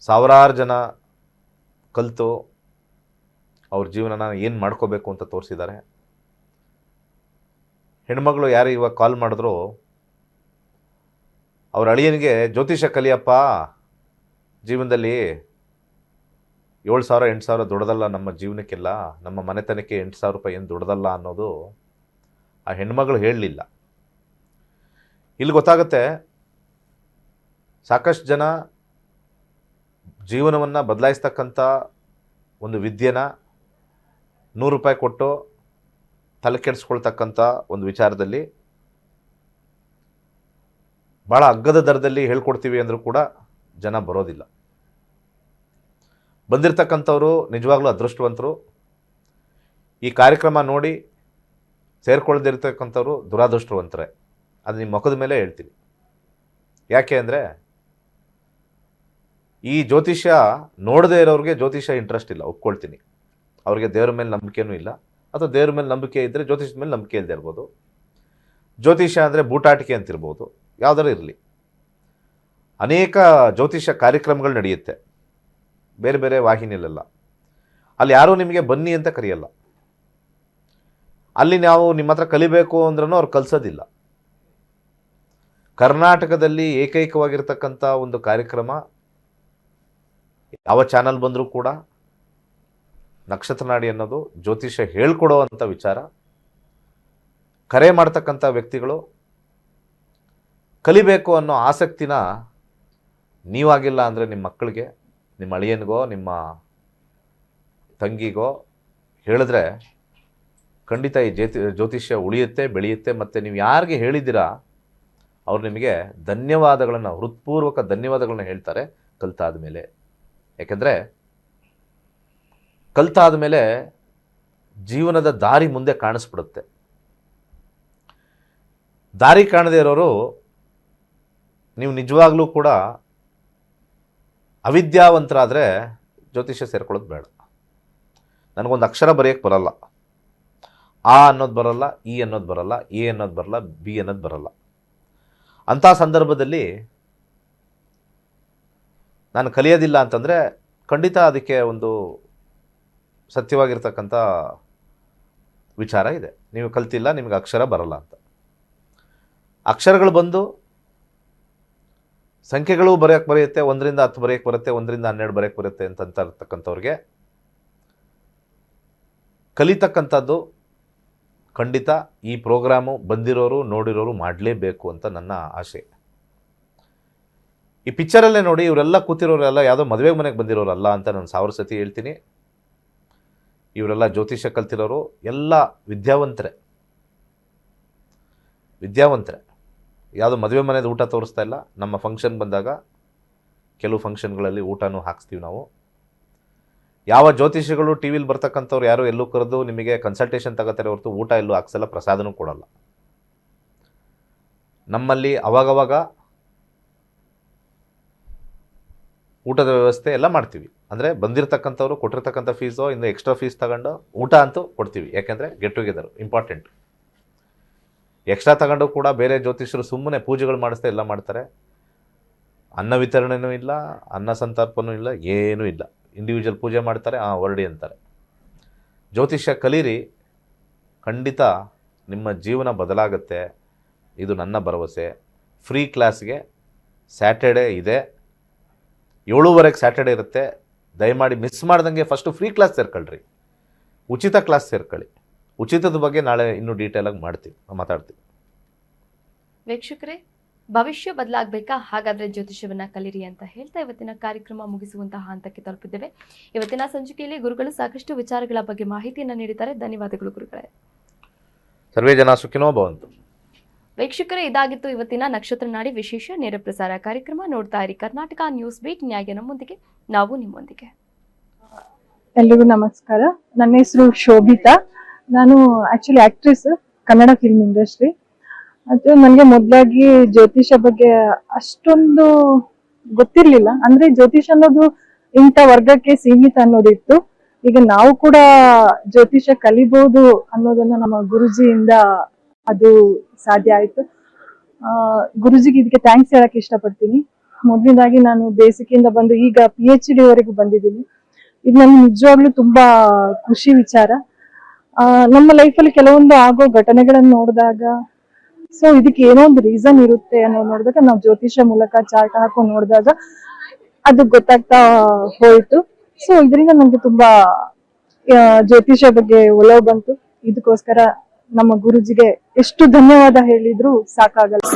ಸಾವಿರಾರು ಜನ ಕಲಿತು ಅವ್ರ ಜೀವನನ ಏನು ಮಾಡ್ಕೋಬೇಕು ಅಂತ ತೋರಿಸಿದ್ದಾರೆ. ಹೆಣ್ಮಗಳು ಯಾರು ಇವಾಗ ಕಾಲ್ ಮಾಡಿದ್ರು, ಅವ್ರ ಅಳಿಯನಿಗೆ ಜ್ಯೋತಿಷ್ಯ ಕಲಿಯಪ್ಪ, ಜೀವನದಲ್ಲಿ 7,000 8,000 ದೊಡ್ಡದಲ್ಲ ನಮ್ಮ ಜೀವನಕ್ಕೆಲ್ಲ, ನಮ್ಮ ಮನೆತನಕ್ಕೆ 8,000 ರೂಪಾಯಿ ಏನು ದೊಡ್ಡದಲ್ಲ ಅನ್ನೋದು ಆ ಹೆಣ್ಮಗಳು ಹೇಳಲಿಲ್ಲ. ಇಲ್ಲಿ ಗೊತ್ತಾಗುತ್ತೆ ಸಾಕಷ್ಟು ಜನ ಜೀವನವನ್ನು ಬದಲಾಯಿಸ್ತಕ್ಕಂಥ ಒಂದು ವಿದ್ಯೆನ 100 ರೂಪಾಯಿ ಕೊಟ್ಟು ತಲೆ ಕೆಡಿಸ್ಕೊಳ್ತಕ್ಕಂಥ ಒಂದು ವಿಚಾರದಲ್ಲಿ ಭಾಳ ಅಗ್ಗದ ದರದಲ್ಲಿ ಹೇಳ್ಕೊಡ್ತೀವಿ ಅಂದರೂ ಕೂಡ ಜನ ಬರೋದಿಲ್ಲ. ಬಂದಿರತಕ್ಕಂಥವರು ನಿಜವಾಗ್ಲೂ ಅದೃಷ್ಟವಂತರು. ಈ ಕಾರ್ಯಕ್ರಮ ನೋಡಿ ಸೇರ್ಕೊಳ್ದಿರ್ತಕ್ಕಂಥವ್ರು ದುರಾದೃಷ್ಟವಂತರೇ. ಅದು ನಿಮ್ಮ ಮುಖದ ಮೇಲೆ ಹೇಳ್ತೀನಿ. ಯಾಕೆ ಅಂದರೆ ಈ ಜ್ಯೋತಿಷ್ಯ ನೋಡದೇ ಇರೋರಿಗೆ ಜ್ಯೋತಿಷ್ಯ ಇಂಟ್ರೆಸ್ಟ್ ಇಲ್ಲ, ಒಪ್ಕೊಳ್ತೀನಿ. ಅವ್ರಿಗೆ ದೇವ್ರ ಮೇಲೆ ನಂಬಿಕೆನೂ ಇಲ್ಲ, ಅಥವಾ ದೇವ್ರ ಮೇಲೆ ನಂಬಿಕೆ ಇದ್ದರೆ ಜ್ಯೋತಿಷ್ಯದ ಮೇಲೆ ನಂಬಿಕೆ ಇಲ್ಲದೆ ಇರ್ಬೋದು. ಜ್ಯೋತಿಷ್ಯ ಅಂದರೆ ಬೂಟಾಟಿಕೆ ಅಂತಿರ್ಬೋದು, ಯಾವುದಾದ್ರು ಇರಲಿ. ಅನೇಕ ಜ್ಯೋತಿಷ್ಯ ಕಾರ್ಯಕ್ರಮಗಳು ನಡೆಯುತ್ತೆ ಬೇರೆ ಬೇರೆ ವಾಹಿನಿಯಲ್ಲೆಲ್ಲ. ಅಲ್ಲಿ ಯಾರೂ ನಿಮಗೆ ಬನ್ನಿ ಅಂತ ಕರೆಯಲ್ಲ. ಅಲ್ಲಿ ನಾವು ನಿಮ್ಮ ಹತ್ರ ಕಲಿಬೇಕು ಅಂದ್ರೂ ಅವ್ರು ಕಲಿಸೋದಿಲ್ಲ. ಕರ್ನಾಟಕದಲ್ಲಿ ಏಕೈಕವಾಗಿರ್ತಕ್ಕಂಥ ಒಂದು ಕಾರ್ಯಕ್ರಮ, ಯಾವ ಚಾನಲ್ ಬಂದರೂ ಕೂಡ ನಕ್ಷತ್ರ ನಾಡಿ ಅನ್ನೋದು ಜ್ಯೋತಿಷ್ಯ ಹೇಳ್ಕೊಡೋ ಅಂಥ ವಿಚಾರ. ಕರೆ ಮಾಡ್ತಕ್ಕಂಥ ವ್ಯಕ್ತಿಗಳು ಕಲಿಬೇಕು ಅನ್ನೋ ಆಸಕ್ತಿನ ನೀವಾಗಿಲ್ಲ ಅಂದರೆ ನಿಮ್ಮ ಮಕ್ಕಳಿಗೆ, ನಿಮ್ಮ ಅಳಿಯನಿಗೋ ನಿಮ್ಮ ತಂಗಿಗೋ ಹೇಳಿದ್ರೆ ಖಂಡಿತ ಈ ಜ್ಯೋತಿಷ್ಯ ಉಳಿಯುತ್ತೆ, ಬೆಳೆಯುತ್ತೆ. ಮತ್ತು ನೀವು ಯಾರಿಗೆ ಹೇಳಿದ್ದೀರಾ ಅವ್ರು ನಿಮಗೆ ಧನ್ಯವಾದಗಳನ್ನು, ಹೃತ್ಪೂರ್ವಕ ಧನ್ಯವಾದಗಳನ್ನ ಹೇಳ್ತಾರೆ ಕಲಿತಾದ ಮೇಲೆ. ಯಾಕೆಂದರೆ ಕಲಿತಾದ ಮೇಲೆ ಜೀವನದ ದಾರಿ ಮುಂದೆ ಕಾಣಿಸ್ಬಿಡುತ್ತೆ. ದಾರಿ ಕಾಣದೇ ಇರೋರು ನೀವು ನಿಜವಾಗ್ಲೂ ಕೂಡ ಅವಿದ್ಯಾವಂತರಾದರೆ ಜ್ಯೋತಿಷ್ಯ ಸೇರ್ಕೊಳ್ಳೋದು ಬೇಡ. ನನಗೊಂದು ಅಕ್ಷರ ಬರೆಯೋಕ್ಕೆ ಬರಲ್ಲ, ಆ ಅನ್ನೋದು ಬರಲ್ಲ, ಇ ಅನ್ನೋದು ಬರಲ್ಲ, ಎ ಅನ್ನೋದು ಬರಲ್ಲ, ಬಿ ಅನ್ನೋದು ಬರಲ್ಲ. ಅಂಥ ಸಂದರ್ಭದಲ್ಲಿ ನಾನು ಕಲಿಯೋದಿಲ್ಲ ಅಂತಂದರೆ ಖಂಡಿತ ಅದಕ್ಕೆ ಒಂದು ಸತ್ಯವಾಗಿರ್ತಕ್ಕಂಥ ವಿಚಾರ ಇದೆ. ನೀವು ಕಲ್ತಿಲ್ಲ, ನಿಮಗೆ ಅಕ್ಷರ ಬರಲ್ಲ ಅಂತ. ಅಕ್ಷರಗಳು ಬಂದು ಸಂಖ್ಯೆಗಳು ಬರೆಯುತ್ತೆ, 1ರಿಂದ 10 ಬರೆಯೋಕ್ಕೆ ಬರುತ್ತೆ, 1ರಿಂದ 12 ಬರೆಯೋಕ್ಕೆ ಬರುತ್ತೆ ಅಂತ ಇರ್ತಕ್ಕಂಥವ್ರಿಗೆ ಕಲಿತಕ್ಕಂಥದ್ದು ಖಂಡಿತ ಈ ಪ್ರೋಗ್ರಾಮು ಬಂದಿರೋರು ನೋಡಿರೋರು ಮಾಡಲೇಬೇಕು ಅಂತ ನನ್ನ ಆಸೆ. ಈ ಪಿಕ್ಚರಲ್ಲೇ ನೋಡಿ, ಇವರೆಲ್ಲ ಕೂತಿರೋರೆಲ್ಲ ಯಾವುದೋ ಮದುವೆ ಮನೆಗೆ ಬಂದಿರೋರಲ್ಲ ಅಂತ ನಾನು 1000 ಸತಿ ಹೇಳ್ತೀನಿ. ಇವರೆಲ್ಲ ಜ್ಯೋತಿಷ್ಯ ಕಲ್ತಿರೋರು, ಎಲ್ಲ ವಿದ್ಯಾವಂತರೇ. ಯಾವುದೋ ಮದುವೆ ಮನೆದು ಊಟ ತೋರಿಸ್ತಾ ಇಲ್ಲ. ನಮ್ಮ ಫಂಕ್ಷನ್ ಬಂದಾಗ ಕೆಲವು ಫಂಕ್ಷನ್ಗಳಲ್ಲಿ ಊಟನೂ ಹಾಕ್ಸ್ತೀವಿ ನಾವು. ಯಾವ ಜ್ಯೋತಿಷಿಗಳು ಟಿ ವಿಲಿ ಬರ್ತಕ್ಕಂಥವ್ರು ಯಾರು ಎಲ್ಲೂ ಕರೆದು ನಿಮಗೆ ಕನ್ಸಲ್ಟೇಷನ್ ತಗೋತಾರೆ ಹೊರತು ಊಟ ಎಲ್ಲೂ ಹಾಕ್ಸಲ್ಲ, ಪ್ರಸಾದನೂ ಕೊಡಲ್ಲ. ನಮ್ಮಲ್ಲಿ ಅವಾಗವಾಗ ಊಟದ ವ್ಯವಸ್ಥೆ ಎಲ್ಲ ಮಾಡ್ತೀವಿ. ಅಂದರೆ ಬಂದಿರತಕ್ಕಂಥವ್ರು ಕೊಟ್ಟಿರ್ತಕ್ಕಂಥ ಫೀಸೋ ಇನ್ನು ಎಕ್ಸ್ಟ್ರಾ ಫೀಸ್ ತಗೊಂಡು ಊಟ ಅಂತೂ ಕೊಡ್ತೀವಿ. ಯಾಕೆಂದರೆ ಗೆಟ್ ಟುಗೆದರ್ ಇಂಪಾರ್ಟೆಂಟ್. ಎಕ್ಸ್ಟ್ರಾ ತಗೊಂಡು ಕೂಡ ಬೇರೆ ಜ್ಯೋತಿಷರು ಸುಮ್ಮನೆ ಪೂಜೆಗಳು ಮಾಡಿಸ್ತಾ ಎಲ್ಲ ಮಾಡ್ತಾರೆ. ಅನ್ನ ವಿತರಣೆನೂ ಇಲ್ಲ, ಅನ್ನ ಸಂತರ್ಪಣೂ ಇಲ್ಲ, ಏನೂ ಇಲ್ಲ. ಇಂಡಿವಿಜುವಲ್ ಪೂಜೆ ಮಾಡ್ತಾರೆ, ಹೊರಡಿ ಅಂತಾರೆ. ಜ್ಯೋತಿಷ್ಯ ಕಲೀರಿ, ಖಂಡಿತ ನಿಮ್ಮ ಜೀವನ ಬದಲಾಗುತ್ತೆ. ಇದು ನನ್ನ ಭರವಸೆ. ಫ್ರೀ ಕ್ಲಾಸ್ಗೆ ಸ್ಯಾಟರ್ಡೇ ಇದೆ, 7:30ಗೆ ಸ್ಯಾಟರ್ಡೇ ಇರುತ್ತೆ. ದಯಮಾಡಿ ಮಿಸ್ ಮಾಡ್ದಂಗೆ ಫಸ್ಟು ಫ್ರೀ ಕ್ಲಾಸ್ ಸೇರ್ಕೊಳ್ರಿ, ಉಚಿತ ಕ್ಲಾಸ್ ಸೇರ್ಕೊಳ್ಳಿ. ಉಚಿತದ ಬಗ್ಗೆ ನಾಳೆ ಇನ್ನೂ ಡೀಟೇಲಾಗಿ ಮಾತಾಡ್ತೀವಿ. ವೀಕ್ಷಕರೇ, ಭವಿಷ್ಯ ಬದಲಾಗಬೇಕಾ? ಹಾಗಾದ್ರೆ ಜ್ಯೋತಿಷ್ಯವನ್ನ ಕಲಿರಿ ಅಂತ ಹೇಳ್ತಾ ಇವತ್ತಿನ ಕಾರ್ಯಕ್ರಮ ಮುಗಿಸುವಂತಹ ಹಂತಕ್ಕೆ ತಲುಪಿದ್ದೇವೆ. ಇವತ್ತಿನ ಸಂಚಿಕೆಯಲ್ಲಿ ಗುರುಗಳು ಸಾಕಷ್ಟು ವಿಚಾರಗಳ ಬಗ್ಗೆ ಮಾಹಿತಿಯನ್ನು ನೀಡಿದ್ದಾರೆ. ಧನ್ಯವಾದಗಳು ಗುರುಗಳೇ. ಸರ್ವೇ ಜನ ಸುಖಿನೋ ಭವಂತು. ವೀಕ್ಷಕರೇ, ಇದಾಗಿತ್ತು ಇವತ್ತಿನ ನಕ್ಷತ್ರ ನಾಡಿ ವಿಶೇಷ ನೇರ ಪ್ರಸಾರ ಕಾರ್ಯಕ್ರಮ. ನೋಡ್ತಾ ಇರಿ ಕರ್ನಾಟಕ ನ್ಯೂಸ್ ಬೀಟ್, ನ್ಯಾಯ ನಮ್ಮೊಂದಿಗೆ, ನಾವು ನಿಮ್ಮೊಂದಿಗೆ. ಎಲ್ರಿಗೂ ನಮಸ್ಕಾರ. ನನ್ನ ಹೆಸರು ಶೋಭಿತಾ. ನಾನು actually actress, Kannada film industry. ಅದು ನನಗೆ ಮೊದಲಾಗಿ ಜ್ಯೋತಿಷ ಬಗ್ಗೆ ಅಷ್ಟೊಂದು ಗೊತ್ತಿರ್ಲಿಲ್ಲ. ಅಂದ್ರೆ ಜ್ಯೋತಿಷ ಅನ್ನೋದು ಇಂಥ ವರ್ಗಕ್ಕೆ ಸೀಮಿತ ಅನ್ನೋದಿತ್ತು. ಈಗ ನಾವು ಕೂಡ ಜ್ಯೋತಿಷ ಕಲಿಬಹುದು ಅನ್ನೋದನ್ನ ನಮ್ಮ ಗುರುಜಿಯಿಂದ ಅದು ಸಾಧ್ಯ ಆಯ್ತು. ಗುರುಜಿಗೆ ಇದಕ್ಕೆ ಥ್ಯಾಂಕ್ಸ್ ಹೇಳಕ್ ಇಷ್ಟಪಡ್ತೀನಿ. ಮೊದಲನೇದಾಗಿ ನಾನು ಬೇಸಿಕ್ಕಿಂದ ಬಂದು ಈಗ PhD ವರೆಗೂ ಬಂದಿದ್ದೀನಿ. ಇದು ನನ್ಗೆ ನಿಜವಾಗ್ಲೂ ತುಂಬಾ ಖುಷಿ ವಿಚಾರ. ನಮ್ಮ ಲೈಫಲ್ಲಿ ಕೆಲವೊಂದು ಆಗೋ ಘಟನೆಗಳನ್ನು ನೋಡಿದಾಗ, ಸೊ ಇದಕ್ಕೆ ಏನೋ ಒಂದು ರೀಸನ್ ಇರುತ್ತೆ ಅನ್ನೋ ನೋಡಿದಾಗ, ನಾವು ಜ್ಯೋತಿಷ ಮೂಲಕ ಚಾರ್ಟ್ ಹಾಕೊಂಡು ನೋಡಿದಾಗ ಅದು ಗೊತ್ತಾಗ್ತಾ ಹೋಯ್ತು. ಸೊ ಇದರಿಂದ ನನ್ಗೆ ತುಂಬಾ ಜ್ಯೋತಿಷ ಬಗ್ಗೆ ಒಲವು ಬಂತು. ಇದಕ್ಕೋಸ್ಕರ ನಮ್ಮ ಗುರುಜಿಗೆ ಎಷ್ಟು ಧನ್ಯವಾದ ಹೇಳಿದ್ರು ಸಾಕಾಗಲ್ಲ.